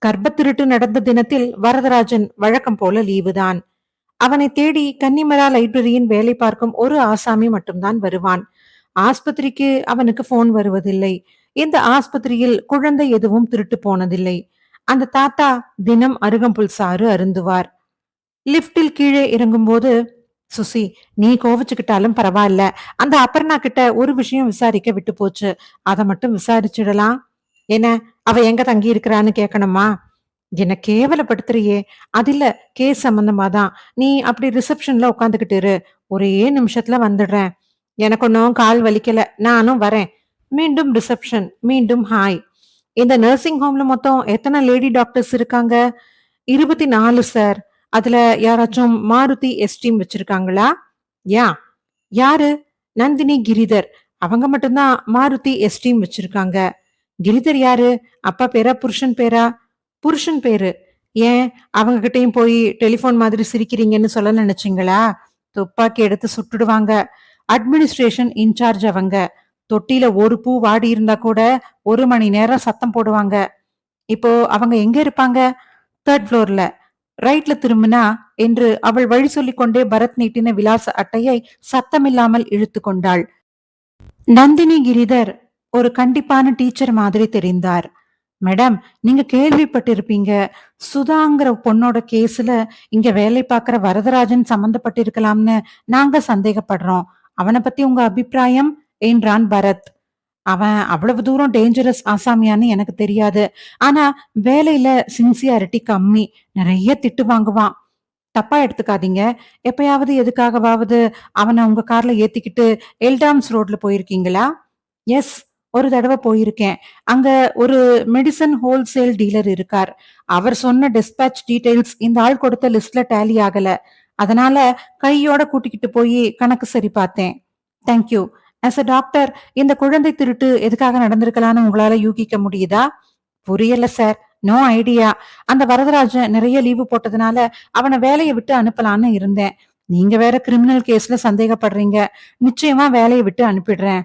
கர்ப்பத்திருட்டு நடந்த தினத்தில் வரதராஜன் வழக்கம் போல லீவுதான். அவனை தேடி கன்னிமரா லைப்ரரியின் வேலை பார்க்கும் ஒரு ஆசாமி மட்டும்தான் வருவான். ஆஸ்பத்திரிக்கு அவனுக்கு போன் வருவதில்லை. இந்த ஆஸ்பத்திரியில் குழந்தை எதுவும் திருட்டு போனதில்லை. அந்த தாத்தா தினம் அருகம்புல் சாறு அருந்துவார். லிப்டில் கீழே இறங்கும்போது, சுசி, நீ கோவிச்சுக்கிட்டாலும் பரவாயில்ல, அந்த அபர்ணா கிட்ட ஒரு விஷயம் விசாரிக்க விட்டு போச்சு, அதை மட்டும் விசாரிச்சிடலாம். என்ன, அவ எங்க தங்கி இருக்கிறான்னு கேட்கணுமா? என்ன கேவலப்படுத்துறியே. அதில்ல, கேஸ் சம்பந்தமா தான். நீ அப்படி ரிசப்ஷன்ல உட்காந்துக்கிட்டு இரு, ஒரே நிமிஷத்துல வந்துடுறேன். எனக்கு ஒன்னும் கால் வலிக்கல, நானும் வரேன். மீண்டும் ரிசப்ஷன், மீண்டும் ஹாய். இந்த நர்சிங் ஹோம்ல மொத்தம் எத்தனை லேடி டாக்டர்ஸ் இருக்காங்க? 24 சார். அதுல யாராச்சும் மாருதி எஸ்டீம் வச்சிருக்காங்களா? யா. யாரு? நந்தினி கிரிதர். அவங்க மட்டும்தான் மாருதி எஸ்டீம் வச்சிருக்காங்க. கிரிதர் யாரு? அப்பா பேரா புருஷன் பேரா? புருஷன் பேரு. ஏன், அவங்க கிட்டயும் போய் டெலிபோன் மாதிரி சிரிக்கிறீங்கன்னு சொல்ல நினைச்சீங்களா? துப்பாக்கி எடுத்து சுட்டுடுவாங்க. அட்மினிஸ்ட்ரேஷன் இன்சார்ஜ் அவங்க. தொட்டில ஒரு பூ வாடி இருந்தா கூட 1 மணி நேரம் சத்தம் போடுவாங்க. இப்போ அவங்க எங்க இருப்பாங்க? 3rd ஃப்ளோர்ல. ரைட்ல திரும்பினா என்று அவள் வழி சொல்லிக் கொண்டே பரத் நீட்டின விலாச அட்டையை சத்தமில்லாமல் இழுத்து கொண்டாள். நந்தினி கிரிதர் ஒரு கண்டிப்பான டீச்சர் மாதிரி தெரிந்தார். மேடம், நீங்க கேள்விப்பட்டிருப்பீங்க, சுதாங்கிற பொண்ணோட கேஸ்ல இங்க வேலை பார்க்கிற வரதராஜன் சம்பந்தப்பட்டிருக்கலாம்னு நாங்க சந்தேகப்படுறோம். அவனை பத்தி உங்க அபிப்பிராயம் என்றான் பரத். அவன் அவ்வளவு தூரம் டேஞ்சரஸ் ஆசாமியான்னு எனக்கு தெரியாது. ஆனா வேலையில சின்சியாரிட்டி கம்மி. நிறைய திட்டு வாங்குவான். தப்பா எடுத்துக்காதீங்க. எப்பயாவது எதுக்காகவாவது அவனை உங்க கார்ல ஏத்திக்கிட்டு எல்டாம்ஸ் ரோட்ல போயிருக்கீங்களா? எஸ், ஒரு தடவை போயிருக்கேன். அங்க ஒரு மெடிசன் ஹோல்சேல் டீலர் இருக்கார். அவர் சொன்ன டிஸ்பேட்ச் டீடைல்ஸ் இந்த ஆள் கொடுத்த லிஸ்ட்ல டேலி ஆகல. அதனால கையோட கூட்டிக்கிட்டு போய் கணக்கு சரி பார்த்தேன். தேங்க்யூ. ஆஸ் அ டாக்டர், இந்த குழந்தை திருட்டு எதுக்காக நடந்திருக்கலாம்னு உங்களால யூகிக்க முடியுதா? புரியல சார். No idea. அந்த வரதராஜன் நிறைய லீவு போட்டதுனால அவனை வேலையை விட்டு அனுப்பலான்னு இருந்தேன். நீங்க வேற கிரிமினல் கேஸ்ல சந்தேகப்படுறீங்க. நிச்சயமா வேலையை விட்டு அனுப்பிடுறேன்.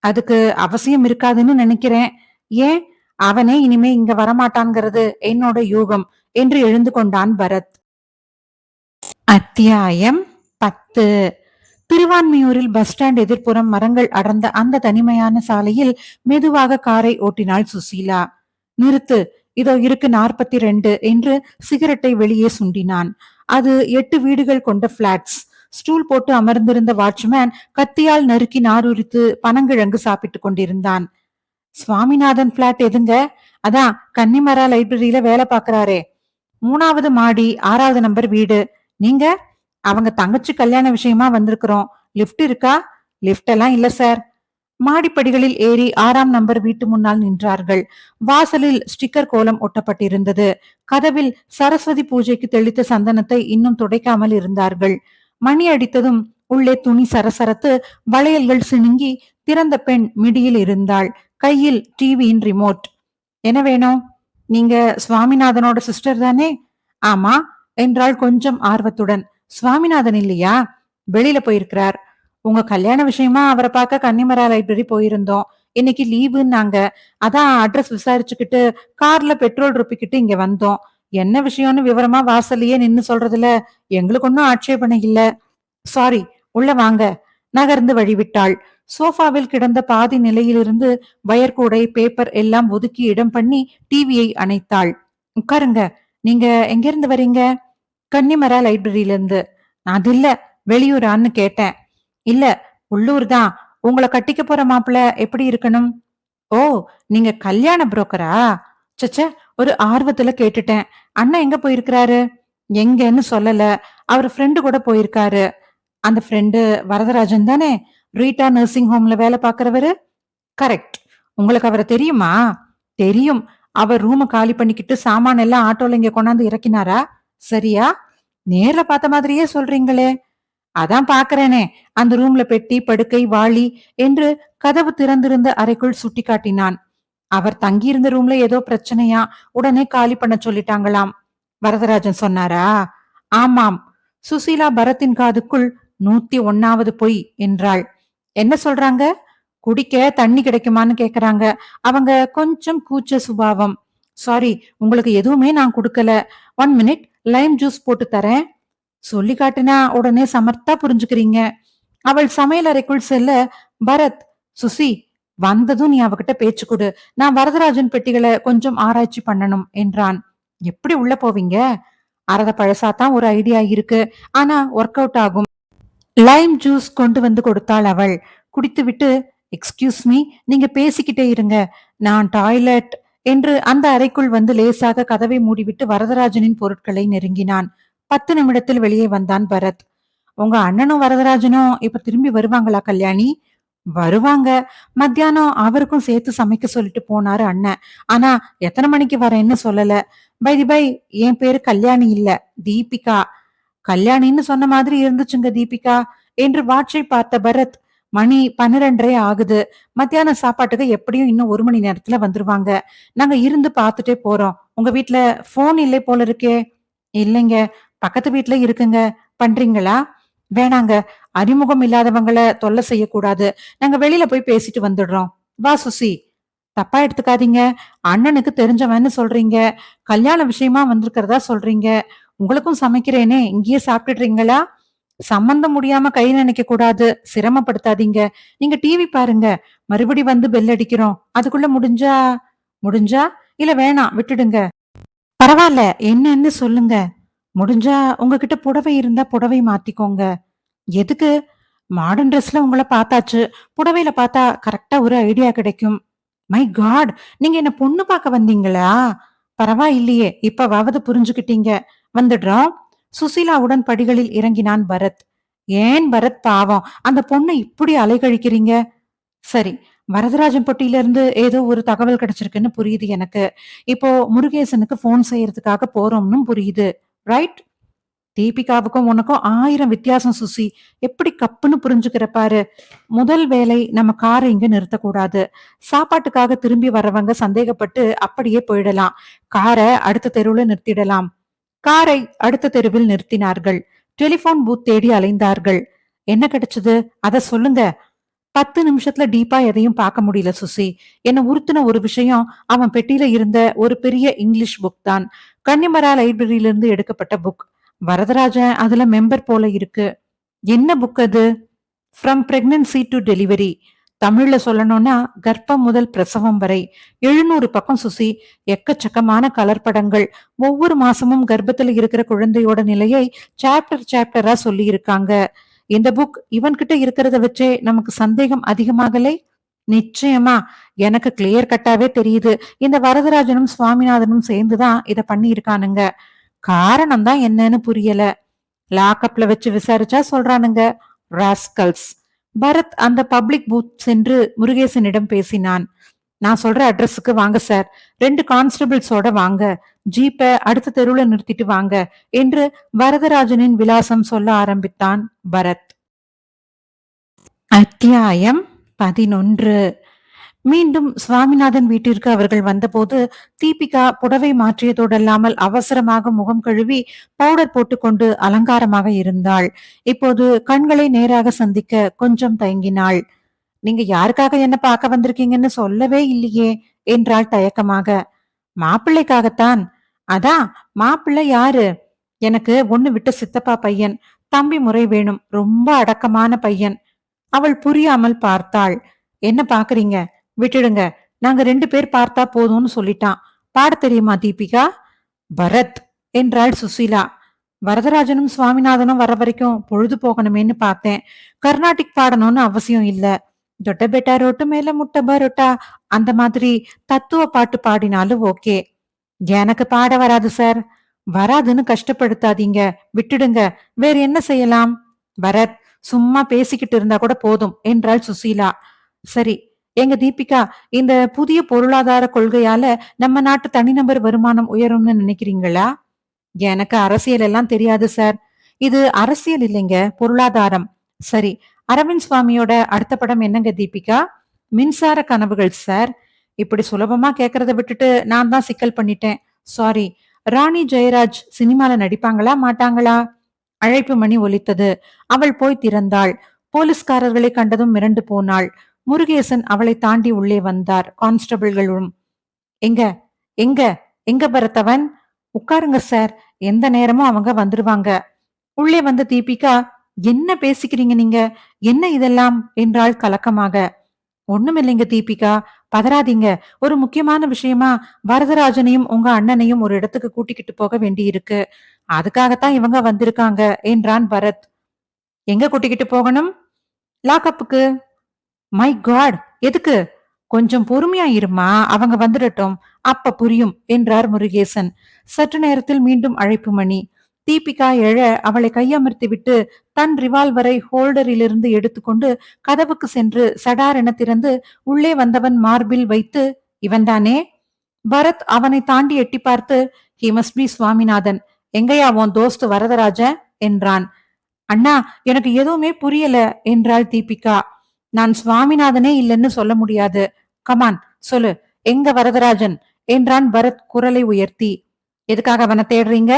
அதுக்கு அவசியம் இருக்காதுன்னு நினைக்கிறேன். ஏன்? அவனே இனிமே இங்க வரமாட்டான்ங்கிறது என்னோட யூகம் என்று எழுந்து கொண்டான் பரத். அத்தியாயம் 10. திருவான்மியூரில் பஸ் ஸ்டாண்ட் எதிர்ப்புறம் மரங்கள் அடர்ந்த அந்த தனிமையான சாலையில் மெதுவாக காரை ஓட்டினாள் சுசீலா. நிறுத்து, இதோ இருக்கு 42 என்று சிகரெட்டை வெளியே சுண்டினான். அது 8 வீடுகள் கொண்ட பிளாட்ஸ். ஸ்டூல் போட்டு அமர்ந்திருந்த வாட்ச்மேன் கத்தியால் நறுக்கி நாருரித்து பனங்கிழங்கு சாப்பிட்டுக் கொண்டிருந்தான். சுவாமிநாதன் பிளாட் எதுங்க? அதான் கன்னிமரா லைப்ரரியில வேலை பாக்குறாரே, 3வது மாடி 6வது நம்பர் வீடு. நீங்க? அவங்க தங்கச்சி கல்யாண விஷயமா வந்திருக்கிறோம். லிப்ட் இருக்கா? லிப்ட் எல்லாம் இல்ல சார். மாடிப்படிகளில் ஏறி 6ஆம் நம்பர் வீட்டு முன்னால் நின்றார்கள். வாசலில் ஸ்டிக்கர் கோலம் ஒட்டப்பட்டிருந்தது. கதவில் சரஸ்வதி பூஜைக்கு தெளித்த சந்தனத்தை இன்னும் துடைக்காமல் இருந்தார்கள். மணி அடித்ததும் உள்ளே துணி சரசரத்து, வளையல்கள் சினுங்கி திறந்த பெண் மிடியில் இருந்தாள். கையில் டிவியின் ரிமோட். என்ன வேணும்? நீங்க சுவாமிநாதனோட சிஸ்டர் தானே? ஆமா என்றாள் கொஞ்சம் ஆர்வத்துடன். சுவாமிநாதன் இல்லையா? வெளியில போயிருக்கிறார். உங்க கல்யாண விஷயமா அவரை பார்க்க கன்னிமரா லைப்ரரி போயிருந்தோம். இன்னைக்கு லீவுன்னாங்க. அதான் அட்ரஸ் விசாரிச்சுக்கிட்டு கார்ல பெட்ரோல் ரொப்பிக்கிட்டு இங்க வந்தோம். என்ன விஷயம்னு விவரமா வாசல்லையே நின்னு சொல்றதுல எங்களுக்கு ஒன்னும் ஆட்சேபனை இல்ல. சாரி, உள்ள வாங்க. நகர்ந்து வழிவிட்டாள். சோஃபாவில் கிடந்த பாதி நிலையிலிருந்து வயர்கூடை, பேப்பர் எல்லாம் ஒதுக்கி இடம் பண்ணி டிவியை அணைத்தாள். உட்காருங்க. நீங்க எங்க இருந்து வரீங்க? கன்னிமரா லைப்ரரியில இருந்து. அது இல்ல, வெளியூரான்னு கேட்டேன். இல்ல, உள்ளூர் தான். உங்களை கட்டிக்க போற மாப்பிள்ள எப்படி இருக்கணும்? ஓ, நீங்க கல்யாண புரோக்கரா? சச்ச, ஒரு ஆர்வத்துல கேட்டுட்டேன். அண்ணன் எங்க போயிருக்கிறாரு? எங்கன்னு சொல்லல. அவர் ஃப்ரெண்டு கூட போயிருக்காரு. அந்த ஃப்ரெண்டு வரதராஜன் தானே? ரீட்டா நர்சிங் ஹோம்ல வேலை பாக்குறவரு? கரெக்ட். உங்களுக்கு அவரை தெரியுமா? தெரியும். அவர் ரூம காலி பண்ணிக்கிட்டு சாமான எல்லாம் ஆட்டோல இங்க கொண்டாந்து இறக்கினாரா? சரியா? நேர்ல பார்த்த மாதிரியே சொல்றீங்களே. அதான் பாக்குறேனே. அந்த ரூம்ல பெட்டி, படுக்கை, வாளி என்று கதவு திறந்திருந்த அறைக்குள் சுட்டி காட்டினான். அவர் தங்கியிருந்த ரூம்ல ஏதோ பிரச்சனையா, உடனே காலி பண்ண சொல்லிட்டாங்களாம். வரதராஜன் சொன்னாரா? ஆமாம். சுசீலா பரத்தின் காதுக்குள் 101வது பொய் என்றாள். என்ன சொல்றாங்க? குடிக்க தண்ணி கிடைக்குமான்னு கேக்குறாங்க. அவங்க கொஞ்சம் கூச்ச சுபாவம். சாரி, உங்களுக்கு எதுவுமே நான் கொடுக்கல. 1 மினிட், லைம் ஜூஸ் போட்டு தரேன். சொல்லி காட்டினா உடனே சமர்த்தா புரிஞ்சுக்கிறீங்க. அவள் சமையல் அறைக்குள் செல்ல, பரத், சுசி, வந்ததும் நீ அவகிட்ட பேச்சு கொடு. நான் வரதராஜன் பெட்டிகளை கொஞ்சம் ஆராய்ச்சி பண்ணணும் என்றான். எப்படி உள்ள போவீங்க? அரத பழசாத்தான் ஒரு ஐடியா இருக்கு. ஆனா ஒர்க் அவுட் ஆகும். லைம் ஜூஸ் கொண்டு வந்து கொடுத்தாள் அவள். குடித்துவிட்டு, எக்ஸ்கியூஸ் மீ, நீங்க பேசிக்கிட்டே இருங்க, நான் டாய்லெட் என்று அந்த அறைக்குள் வந்து லேசாக கதவை மூடிவிட்டு வரதராஜனின் பொருட்களை நெருங்கினான். 10 நிமிடத்தில் வெளியே வந்தான் பரத். உங்க அண்ணனும் வரதராஜனும் இப்ப திரும்பி வருவாங்களா கல்யாணி? வருவாங்க. மத்தியானம் அவருக்கும் சேர்த்து சமைக்க சொல்லிட்டு போனாரு அண்ணன். ஆனா எத்தனை மணிக்கு வரேன்னு சொல்லல. பை என் பேரு கல்யாணி இல்ல, தீபிகா. கல்யாணின்னு சொன்ன மாதிரி இருந்துச்சுங்க தீபிகா என்று வாட்சை பார்த்த பரத், மணி 12:30 ஆகுது. மத்தியான சாப்பாட்டுக்கு எப்படியும் இன்னும் 1 மணி நேரத்துல வந்துருவாங்க. நாங்க இருந்து பாத்துட்டே போறோம். உங்க வீட்ல போன் இல்லை போல இருக்கே. இல்லைங்க, பக்கத்து வீட்ல இருக்குங்க. பண்றீங்களா? வேணாங்க, அறிமுகம் இல்லாதவங்கள தொல்லை செய்யக்கூடாது. நாங்க வெளியில போய் பேசிட்டு வந்துடுறோம். வா சுசி. தப்பா எடுத்துக்காதீங்க. அண்ணனுக்கு தெரிஞ்சவன்னு சொல்றீங்க. கல்யாண விஷயமா வந்திருக்கிறதா சொல்றீங்க. உங்களுக்கும் சமைக்கிறேனே, இங்கேயே சாப்பிட்டுடுறீங்களா? சம்பந்தம் முடியாம கை நினைக்க கூடாது. சிரமப்படுத்தாதீங்க. நீங்க டிவி பாருங்க. மறுபடி வந்து பெல் அடிக்கிறோம். அதுக்குள்ள முடிஞ்சா? முடிஞ்சா? இல்ல வேணாம், விட்டுடுங்க. பரவாயில்ல, என்னன்னு சொல்லுங்க. முடிஞ்சா உங்ககிட்ட புடவை இருந்தா புடவை மாத்திக்கோங்க. எதுக்கு? மாடர்ன் ட்ரெஸ்ல உங்களை பார்த்தாச்சு. புடவையில பார்த்தா கரெக்டா ஒரு ஐடியா கிடைக்கும். மை காட், நீங்க என்ன பொண்ணு பார்க்க வந்தீங்களா? பரவாயில்லையே, இப்பவாவது புரிஞ்சுக்கிட்டீங்க. வந்துடுறோம். சுசீலாவுடன் படிகளில் இறங்கினான் பரத். ஏன் பரத் பாவம், அந்த பொண்ணை இப்படி அலைகழிக்கிறீங்க? சரி, வரதராஜன் பொட்டியில இருந்து ஏதோ ஒரு தகவல் கிடைச்சிருக்குன்னு புரியுது எனக்கு. இப்போ முருகேசனுக்கு போன் செய்யறதுக்காக போறோம்னு புரியுது. ரைட்? தீபிகாவுக்கும் உனக்கும் 1000 வித்தியாசம் சுசி. எப்படி கப்புன்னு புரிஞ்சுக்கிற பாரு. முதல் வேலை, நம்ம காரை இங்க நிறுத்தக்கூடாது. சாப்பாட்டுக்காக திரும்பி வரவங்க சந்தேகப்பட்டு அப்படியே போயிடலாம். காரை அடுத்த தெருவுல நிறுத்திடலாம். காரை அடுத்த தெருவில் நிறுத்தினார்கள். டெலிபோன் பூத் தேடி அலைந்தார்கள். என்ன கிடைச்சது? அத சொல்லுங்க. 10 நிமிஷத்துல டீப்பா எதையும் பார்க்க முடியல சுசி. என்ன உறுத்தின ஒரு விஷயம், அவன் பெட்டியில இருந்த ஒரு பெரிய இங்கிலீஷ் புக் தான். கன்னிமரா லைப்ரரியில இருந்து எடுக்கப்பட்ட புக். வரதராஜன் அதுல மெம்பர் போல இருக்கு. என்ன புக் அது? From pregnancy to delivery. தமிழ்ல சொல்லணும்னா கர்ப்பம் முதல் பிரசவம் வரை 700 பக்கம் சுசி. எக்கச்சக்கமான கலர் படங்கள். ஒவ்வொரு மாசமும் கர்ப்பத்துல இருக்கிற குழந்தையோட நிலையை சாப்டரா சொல்லி இருக்காங்க. இந்த புக் இவன்கிட்ட இருக்கிறத வச்சே நமக்கு சந்தேகம் அதிகமாகலை? நிச்சயமா. எனக்கு கிளியர் கட்டாவே தெரியுது. இந்த வரதராஜனும் சுவாமிநாதனும் சேர்ந்துதான் இத பண்ணி இருக்கானுங்க. காரணம் தான் என்னன்னு புரியல. லாக்அப்ல வச்சு விசாரிச்சா சொல்றானுங்க. ராஸ்கல்ஸ். பரத் அந்த பப்ளிக் பூத் சென்று முருகேசனிடம் பேசினான். நான் சொல்ற அட்ரஸுக்கு வாங்க சார். 2 கான்ஸ்டபிள்ஸோட வாங்க. ஜீப்பை அடுத்த தெருவுல நிறுத்திட்டு வாங்க என்று வரதராஜனின் விலாசம் சொல்ல ஆரம்பித்தான் பரத். அத்தியாயம் 11. மீண்டும் சுவாமிநாதன் வீட்டிற்கு அவர்கள் வந்தபோது தீபிகா புடவை மாற்றியதோடல்லாமல் அவசரமாக முகம் கழுவி பவுடர் போட்டுக்கொண்டு அலங்காரமாக இருந்தாள். இப்போது கண்களை நேராக சந்திக்க கொஞ்சம் தயங்கினாள். நீங்க யாருக்காக என்ன பார்க்க வந்திருக்கீங்கன்னு சொல்லவே இல்லையே என்றாள் தயக்கமாக. மாப்பிள்ளைக்காகத்தான். அதான், மாப்பிள்ளை யாரு? எனக்கு ஒண்ணு விட்ட சித்தப்பா பையன். தம்பி முறை வேணும். ரொம்ப அடக்கமான பையன். அவள் புரியாமல் பார்த்தாள். என்ன பாக்குறீங்க? விட்டுடுங்க. நாங்க 2 பேர் பார்த்தா போதும்னு சொல்லிட்டான். பாட தெரியுமா தீபிகா? பரத் என்றாள் சுசீலா. வரதராஜனும் சுவாமிநாதனும் வர வரைக்கும் பொழுது போகணுமேன்னு பார்த்தேன். கர்நாடிக் பாடணும்னு அவசியம் இல்ல. தொட்ட பெட்டா ரொட்டு மேல முட்டை பரோட்டா அந்த மாதிரி தத்துவ பாட்டு பாடினாலும் ஓகே. எனக்கு பாட வராது சார். வராதுன்னு கஷ்டப்படுத்தாதீங்க. விட்டுடுங்க. வேற என்ன செய்யலாம்? பரத், சும்மா பேசிக்கிட்டு இருந்தா கூட போதும் என்றாள் சுசீலா. சரி, எங்க தீபிகா, இந்த புதிய பொருளாதார கொள்கையால நம்ம நாட்டு தனிநபர் வருமானம் உயரும்னு நினைக்கிறீங்களா? எனக்கு அரசியல் எல்லாம் தெரியாது சார். இது அரசியல் இல்லைங்க, பொருளாதாரம். சரி, அரவிந்த் சுவாமியோட அடுத்த படம் என்னங்க தீபிகா? மின்சார கனவுகள் சார். இப்படி சுலபமா கேக்குறத விட்டுட்டு நான் தான் சிக்கல் பண்ணிட்டேன். சாரி. ராணி ஜெயராஜ் சினிமால நடிப்பாங்களா மாட்டாங்களா? அழைப்பு மணி ஒலித்தது. அவள் போய் திறந்தாள். போலீஸ்காரர்களை கண்டதும் மிரண்டு போனாள். முருகேசன் அவளை தாண்டி உள்ளே வந்தார். கான்ஸ்டபிள்களும். எங்க எங்க எங்க பரத்தவன்? உட்காருங்க சார். எந்த நேரமும் அவங்க வந்துருவாங்க. உள்ளே வந்த தீபிகா, என்ன பேசிக்கிறீங்க நீங்க? என்ன இதெல்லாம் என்றாள் கலக்கமாக. ஒண்ணுமில்லைங்க தீபிகா, பதறாதீங்க. ஒரு முக்கியமான விஷயமா வரதராஜனையும் உங்க அண்ணனையும் ஒரு இடத்துக்கு கூட்டிக்கிட்டு போக வேண்டி இருக்கு. அதுக்காகத்தான் இவங்க வந்திருக்காங்க என்றான் பரத். எங்க கூட்டிக்கிட்டு போகணும்? லாக்அப்புக்கு. மை காட், எதுக்கு? கொஞ்சம் பொறுமையா இருமா, அவங்க வந்துடட்டும், அப்ப புரியும் என்றார் முருகேசன். சற்று நேரத்தில் மீண்டும் அழைப்பு மணி. தீபிகா எழ அவளை கையமர்த்தி விட்டு தன் ரிவால்வரை ஹோல்டரிலிருந்து எடுத்துக்கொண்டு கதவுக்கு சென்று சடார் என திறந்து உள்ளே வந்தவன் மார்பில் வைத்து, இவன்தானே? பரத் அவனை தாண்டி எட்டி பார்த்து, ஹி மஸ்ட் பி சுவாமிநாதன். எங்கயா உன் தோஸ்து வரதராஜ என்றான். அண்ணா, எனக்கு எதுவுமே புரியல என்றாள் தீபிகா. நான் சுவாமிநாதனே இல்லைன்னு சொல்ல முடியாது. கமான், சொல்லு, எங்க வரதராஜன் என்றான் பரத் குரலை உயர்த்தி. எதுக்காக அவனை தேடுறீங்க?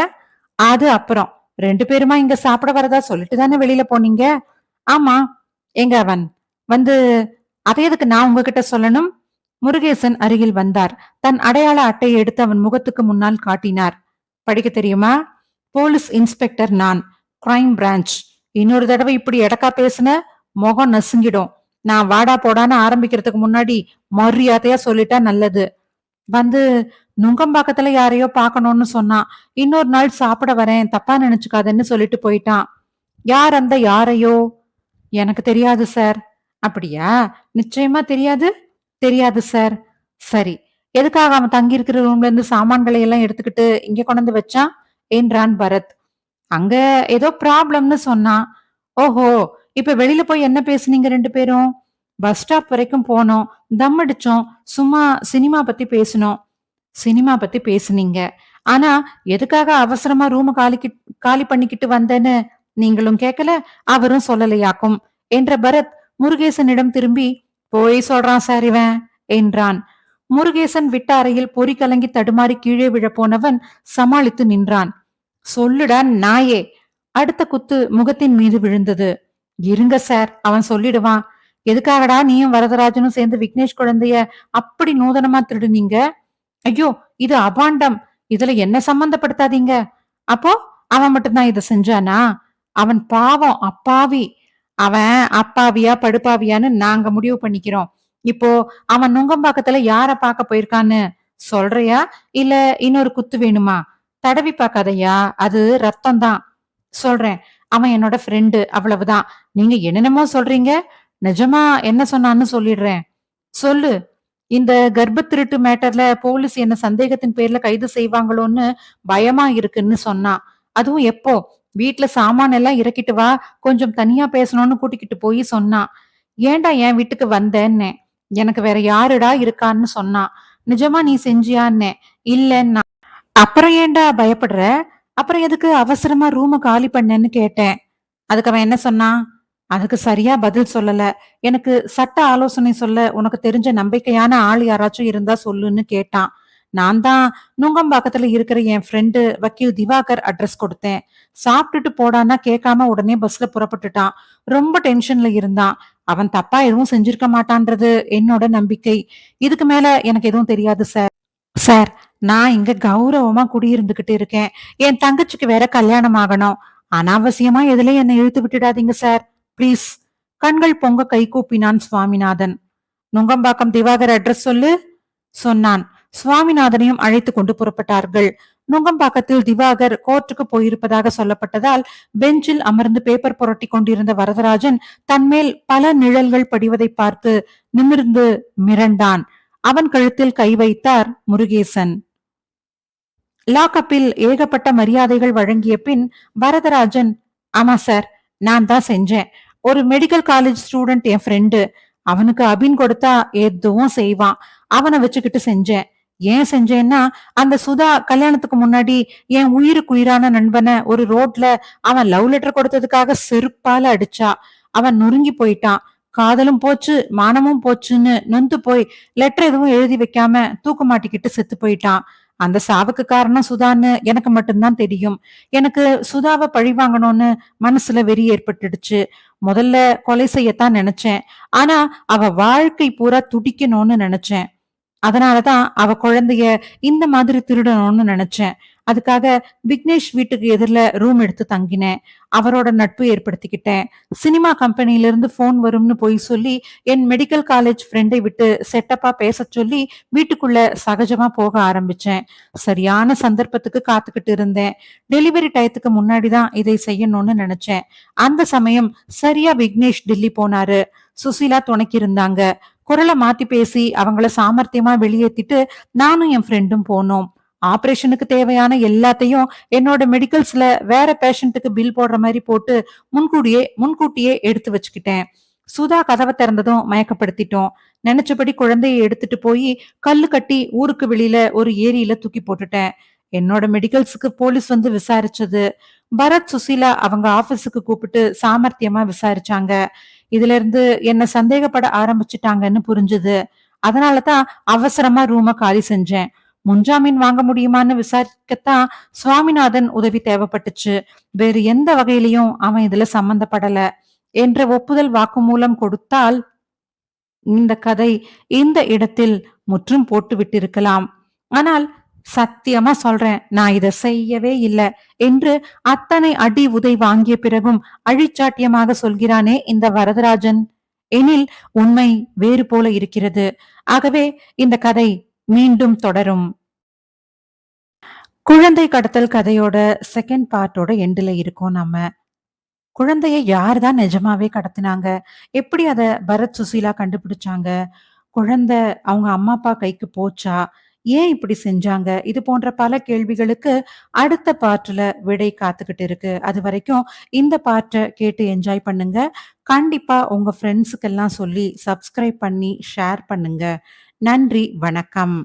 அது அப்புறம். 2 பேருமா இங்க சாப்பிட வரதா சொல்லிட்டு தானே வெளியில போனீங்க? ஆமா. எங்க அவன் வந்து அதை எதுக்கு நான் உங்ககிட்ட சொல்லணும்? முருகேசன் அருகில் வந்தார். தன் அடையாள அட்டையை எடுத்து அவன் முகத்துக்கு முன்னால் காட்டினார். படிக்க தெரியுமா? போலீஸ் இன்ஸ்பெக்டர் நான், கிரைம் பிரான்ச். இன்னொரு தடவை இப்படி எடக்கா பேசுன முகம் நசுங்கிடும். நான் வாடா போடான்னு ஆரம்பிக்கிறதுக்கு முன்னாடி மரியாதையா சொல்லிட்டா நல்லது. வந்து நுங்கம்பாக்கத்துல யாரையோ பாக்கணும்னு சொன்னான். இன்னொரு நாள் சாப்பிட வரேன், தப்பா நினைச்சுக்காதன்னு சொல்லிட்டு போயிட்டான். யார் அந்த யாரையோ? எனக்கு தெரியாது சார். அப்படியா? நிச்சயமா தெரியாது? தெரியாது சார். சரி, எதுக்காக அவன் தங்கி இருக்கிற ரூம்ல இருந்து சாமான்களை எல்லாம் எடுத்துக்கிட்டு இங்க கொண்டு வச்சான் என்றான் பரத். அங்க ஏதோ ப்ராப்ளம்னு சொன்னான். ஓஹோ, இப்ப வெளியில போய் என்ன பேசுனீங்க 2 பேரும்? பஸ் ஸ்டாப் வரைக்கும் போனோம், தம் அடிச்சோம், சும்மா சினிமா பத்தி பேசினோம். சினிமா பத்தி பேசுனீங்க, ஆனா எதுக்காக அவசரமா ரூம் காலி பண்ணிக்கிட்டு வந்தேன்னு நீங்களும் கேட்கல, அவரும் சொல்லலையாக்கும் என்ற பரத் முருகேசனிடம் திரும்பி, போய் சொல்றான் சார் இவன் என்றான். முருகேசன் விட்ட அறையில் பொறி கலங்கி தடுமாறி கீழே விழப்போனவன் சமாளித்து நின்றான். சொல்லுடா நாயே! அடுத்த குத்து முகத்தின் மீது விழுந்தது. இருங்க சார், அவன் சொல்லிடுவான். எதுக்காகடா நீயும் வரதராஜனும் சேர்ந்து விக்னேஷ் குழந்தைய அப்படி நூதனமா திருடுனீங்க? ஐயோ, இது அபாண்டம். இதுல என்ன சம்பந்தப்படுத்தாதீங்க. அப்போ அவன் மட்டும்தான் இத செஞ்சானா? அவன் பாவம், அப்பாவி. அவன் அப்பாவியா படுப்பாவியான்னு நாங்க முடிவு பண்ணிக்கிறோம். இப்போ அவன் நுங்கம்பாக்கத்துல யார பாக்க போயிருக்கான்னு சொல்றியா? இல்ல இன்னொரு குத்து வேணுமா? தடவி பாக்காதய்யா, அது ரத்தம் தான். சொல்றேன். அவன் என்னோட ஃப்ரெண்டு அவ்வளவுதான். நீங்க என்னென்னமோ சொல்றீங்க. நிஜமா என்ன சொன்னான்னு சொல்லிடுறேன். சொல்லு. இந்த கர்ப்ப திருட்டு மேட்டர்ல போலீஸ் என்ன சந்தேகத்தின் பேர்ல கைது செய்வாங்களோன்னு பயமா இருக்குன்னு சொன்னான். அதுவும் எப்போ? வீட்ல சாமான் எல்லாம் இறக்கிட்டு வா, கொஞ்சம் தனியா பேசணும்னு கூட்டிக்கிட்டு போய் சொன்னான். ஏன்டா என் வீட்டுக்கு வந்தேன்னேன். எனக்கு வேற யாருடா இருக்கான்னு சொன்னான். நிஜமா நீ செஞ்சியான்னேன். இல்லன்னா. அப்புறம் ஏன்டா பயப்படுற? அப்புறம் எதுக்கு அவசரமா ரூம காலி பண்ணேன்னு கேட்டேன். அதுக்கு அவன் என்ன சொன்னான்? அதுக்கு சரியா பதில் சொல்லல. எனக்கு சட்ட ஆலோசனை சொல்ல உனக்கு தெரிஞ்ச நம்பிக்கையான ஆள் யாராச்சும் இருந்தா சொல்லுன்னு கேட்டான். நான் தான் நுங்கம்பாக்கத்துல இருக்கிற என் ஃப்ரெண்டு வக்கீல் திவாகர் அட்ரஸ் கொடுத்தேன். சாப்பிட்டுட்டு போடான்னா கேட்காம உடனே பஸ்ல புறப்பட்டுட்டான். ரொம்ப டென்ஷன்ல இருந்தான். அவன் தப்பா எதுவும் செஞ்சிருக்க மாட்டான்றது என்னோட நம்பிக்கை. இதுக்கு மேல எனக்கு எதுவும் தெரியாது சார். சார், நான் இங்க கௌரவமா குடியிருந்துகிட்டு இருக்கேன். என் தங்கச்சிக்கு வேற கல்யாணம் ஆகணும். அனாவசியமா எதுலயும் என்னை இழுத்து விட்டுடாதீங்க சார். ப்ளீஸ். கண்கள் பொங்க கைகூப்பினான் சுவாமிநாதன். நுங்கம்பாக்கம் திவாகர் அட்ரஸ் சொல்லு சொன்னான். சுவாமிநாதனையும் அழைத்து கொண்டு புறப்பட்டார்கள். நுங்கம்பாக்கத்தில் திவாகர் கோர்ட்டுக்கு போயிருப்பதாக சொல்லப்பட்டதால் பெஞ்சில் அமர்ந்து பேப்பர் புரட்டி கொண்டிருந்த வரதராஜன் தன்மேல் பல நிழல்கள் படிவதை பார்த்து நிமிர்ந்து மிரண்டான். அவன் கழுத்தில் கை வைத்தார் முருகேசன். லாக்கப்பில் ஏகப்பட்ட மரியாதைகள் வழங்கிய பின் வரதராஜன், ஆமா சார், நான் தான் செஞ்சேன். ஒரு மெடிக்கல் காலேஜ் ஸ்டூடெண்ட் என் ஃப்ரெண்டு. அவனுக்கு அபின் கொடுத்தா எதுவும் செய்வான். அவனை வச்சுக்கிட்டு செஞ்சேன். ஏன் செஞ்சேன்னா, அந்த சுதா கல்யாணத்துக்கு முன்னாடி என் உயிருக்குயிரான நண்பனை ஒரு ரோட்ல அவன் லவ் லெட்டர் கொடுத்ததுக்காக செருப்பால அடிச்சா. அவன் நொறுங்கி போயிட்டான். காதலும் போச்சு, மானமும் போச்சுன்னு நொந்து போய் லெட்டர் எதுவும் எழுதி வைக்காம தூக்கு மாட்டிக்கிட்டு செத்து போயிட்டான். அந்த சாவுக்கு காரணம் சுதான்னு எனக்கு மட்டும்தான் தெரியும். எனக்கு சுதாவை பழி வாங்கணும்னு மனசுல வெறி ஏற்பட்டுடுச்சு. முதல்ல கொலை செய்யத்தான் நினைச்சேன். ஆனா அவ வாழ்க்கை பூரா துடிக்கணும்னு நினைச்சேன். அதனாலதான் அவ குழந்தைய இந்த மாதிரி திருடணும்னு நினைச்சேன். அதுக்காக விக்னேஷ் வீட்டுக்கு எதிரில ரூம் எடுத்து தங்கினேன். அவரோட நட்பு ஏற்படுத்திக்கிட்டேன். சினிமா கம்பெனில இருந்து போன் வரும்னு போய் சொல்லி என் மெடிக்கல் காலேஜ் ஃப்ரெண்டை விட்டு செட்டப்பா பேச சொல்லி வீட்டுக்குள்ள சகஜமா போக ஆரம்பிச்சேன். சரியான சந்தர்ப்பத்துக்கு காத்துக்கிட்டு இருந்தேன். டெலிவரி டயத்துக்கு முன்னாடிதான் இதை செய்யணும்னு நினைச்சேன். அந்த சமயம் சரியா விக்னேஷ் டெல்லி போனாரு. சுசீலா துணைக்கு இருந்தாங்க. குரலை மாத்தி பேசி அவங்கள சாமர்த்தியமா வெளியேத்திட்டு நானும் என் ஃப்ரெண்டும் போனோம். ஆபரேஷனுக்கு தேவையான எல்லாத்தையும் என்னோட மெடிக்கல்ஸ்ல வேற பேஷண்ட்டுக்கு பில் போடுற மாதிரி போட்டு முன்கூட்டியே எடுத்து வச்சுக்கிட்டேன். சுதா கதவை திறந்ததும் மயக்கப்படுத்திட்டோம். நினைச்சபடி குழந்தையை எடுத்துட்டு போய் கல்லு கட்டி ஊருக்கு வெளியில ஒரு ஏரியில தூக்கி போட்டுட்டேன். என்னோட மெடிக்கல்ஸுக்கு போலீஸ் வந்து விசாரிச்சது. பரத் சுசீலா அவங்க ஆபீஸுக்கு கூப்பிட்டு சாமர்த்தியமா விசாரிச்சாங்க. இதுல இருந்து என்ன சந்தேகப்பட ஆரம்பிச்சுட்டாங்கன்னு புரிஞ்சுது. அதனாலதான் அவசரமா ரூம காலி செஞ்சேன். முன்ஜாமீன் வாங்க முடியுமான்னு விசாரிக்கத்தான் சுவாமிநாதன் உதவி தேவைப்பட்டுச்சு. வேறு எந்த வகையிலையும் அவன் இதுல சம்பந்தப்படல என்ற ஒப்புதல் வாக்குமூலம் கொடுத்தால் இந்த கதை இந்த இடத்தில் முற்றும் போட்டு விட்டிருக்கலாம். ஆனால் சத்தியமா சொல்றேன், நான் இதை செய்யவே இல்லை என்று அத்தனை அடி உதை வாங்கிய பிறகும் அழிச்சாட்டியமாக சொல்கிறானே இந்த வரதராஜன். எனில் உண்மை வேறு போல இருக்கிறது. ஆகவே இந்த கதை மீண்டும் தொடரும். குழந்தை கடத்தல் கதையோட செகண்ட் பார்ட்டோட எண்டுல இருக்கோம் நம்ம. குழந்தைய யார் தான் நிஜமாவே கடத்தினாங்க? எப்படி அத பரத் சுசீலா கண்டுபிடிச்சாங்க? குழந்தை அவங்க அம்மா அப்பா கைக்கு போச்சா? ஏன் இப்படி செஞ்சாங்க? இது போன்ற பல கேள்விகளுக்கு அடுத்த பார்ட்ல விடை காத்துக்கிட்டு இருக்கு. அது வரைக்கும் இந்த பார்ட்ட கேட்டு என்ஜாய் பண்ணுங்க. கண்டிப்பா உங்க ஃப்ரெண்ட்ஸுக்கெல்லாம் சொல்லி சப்ஸ்கிரைப் பண்ணி ஷேர் பண்ணுங்க. நன்றி, வணக்கம்.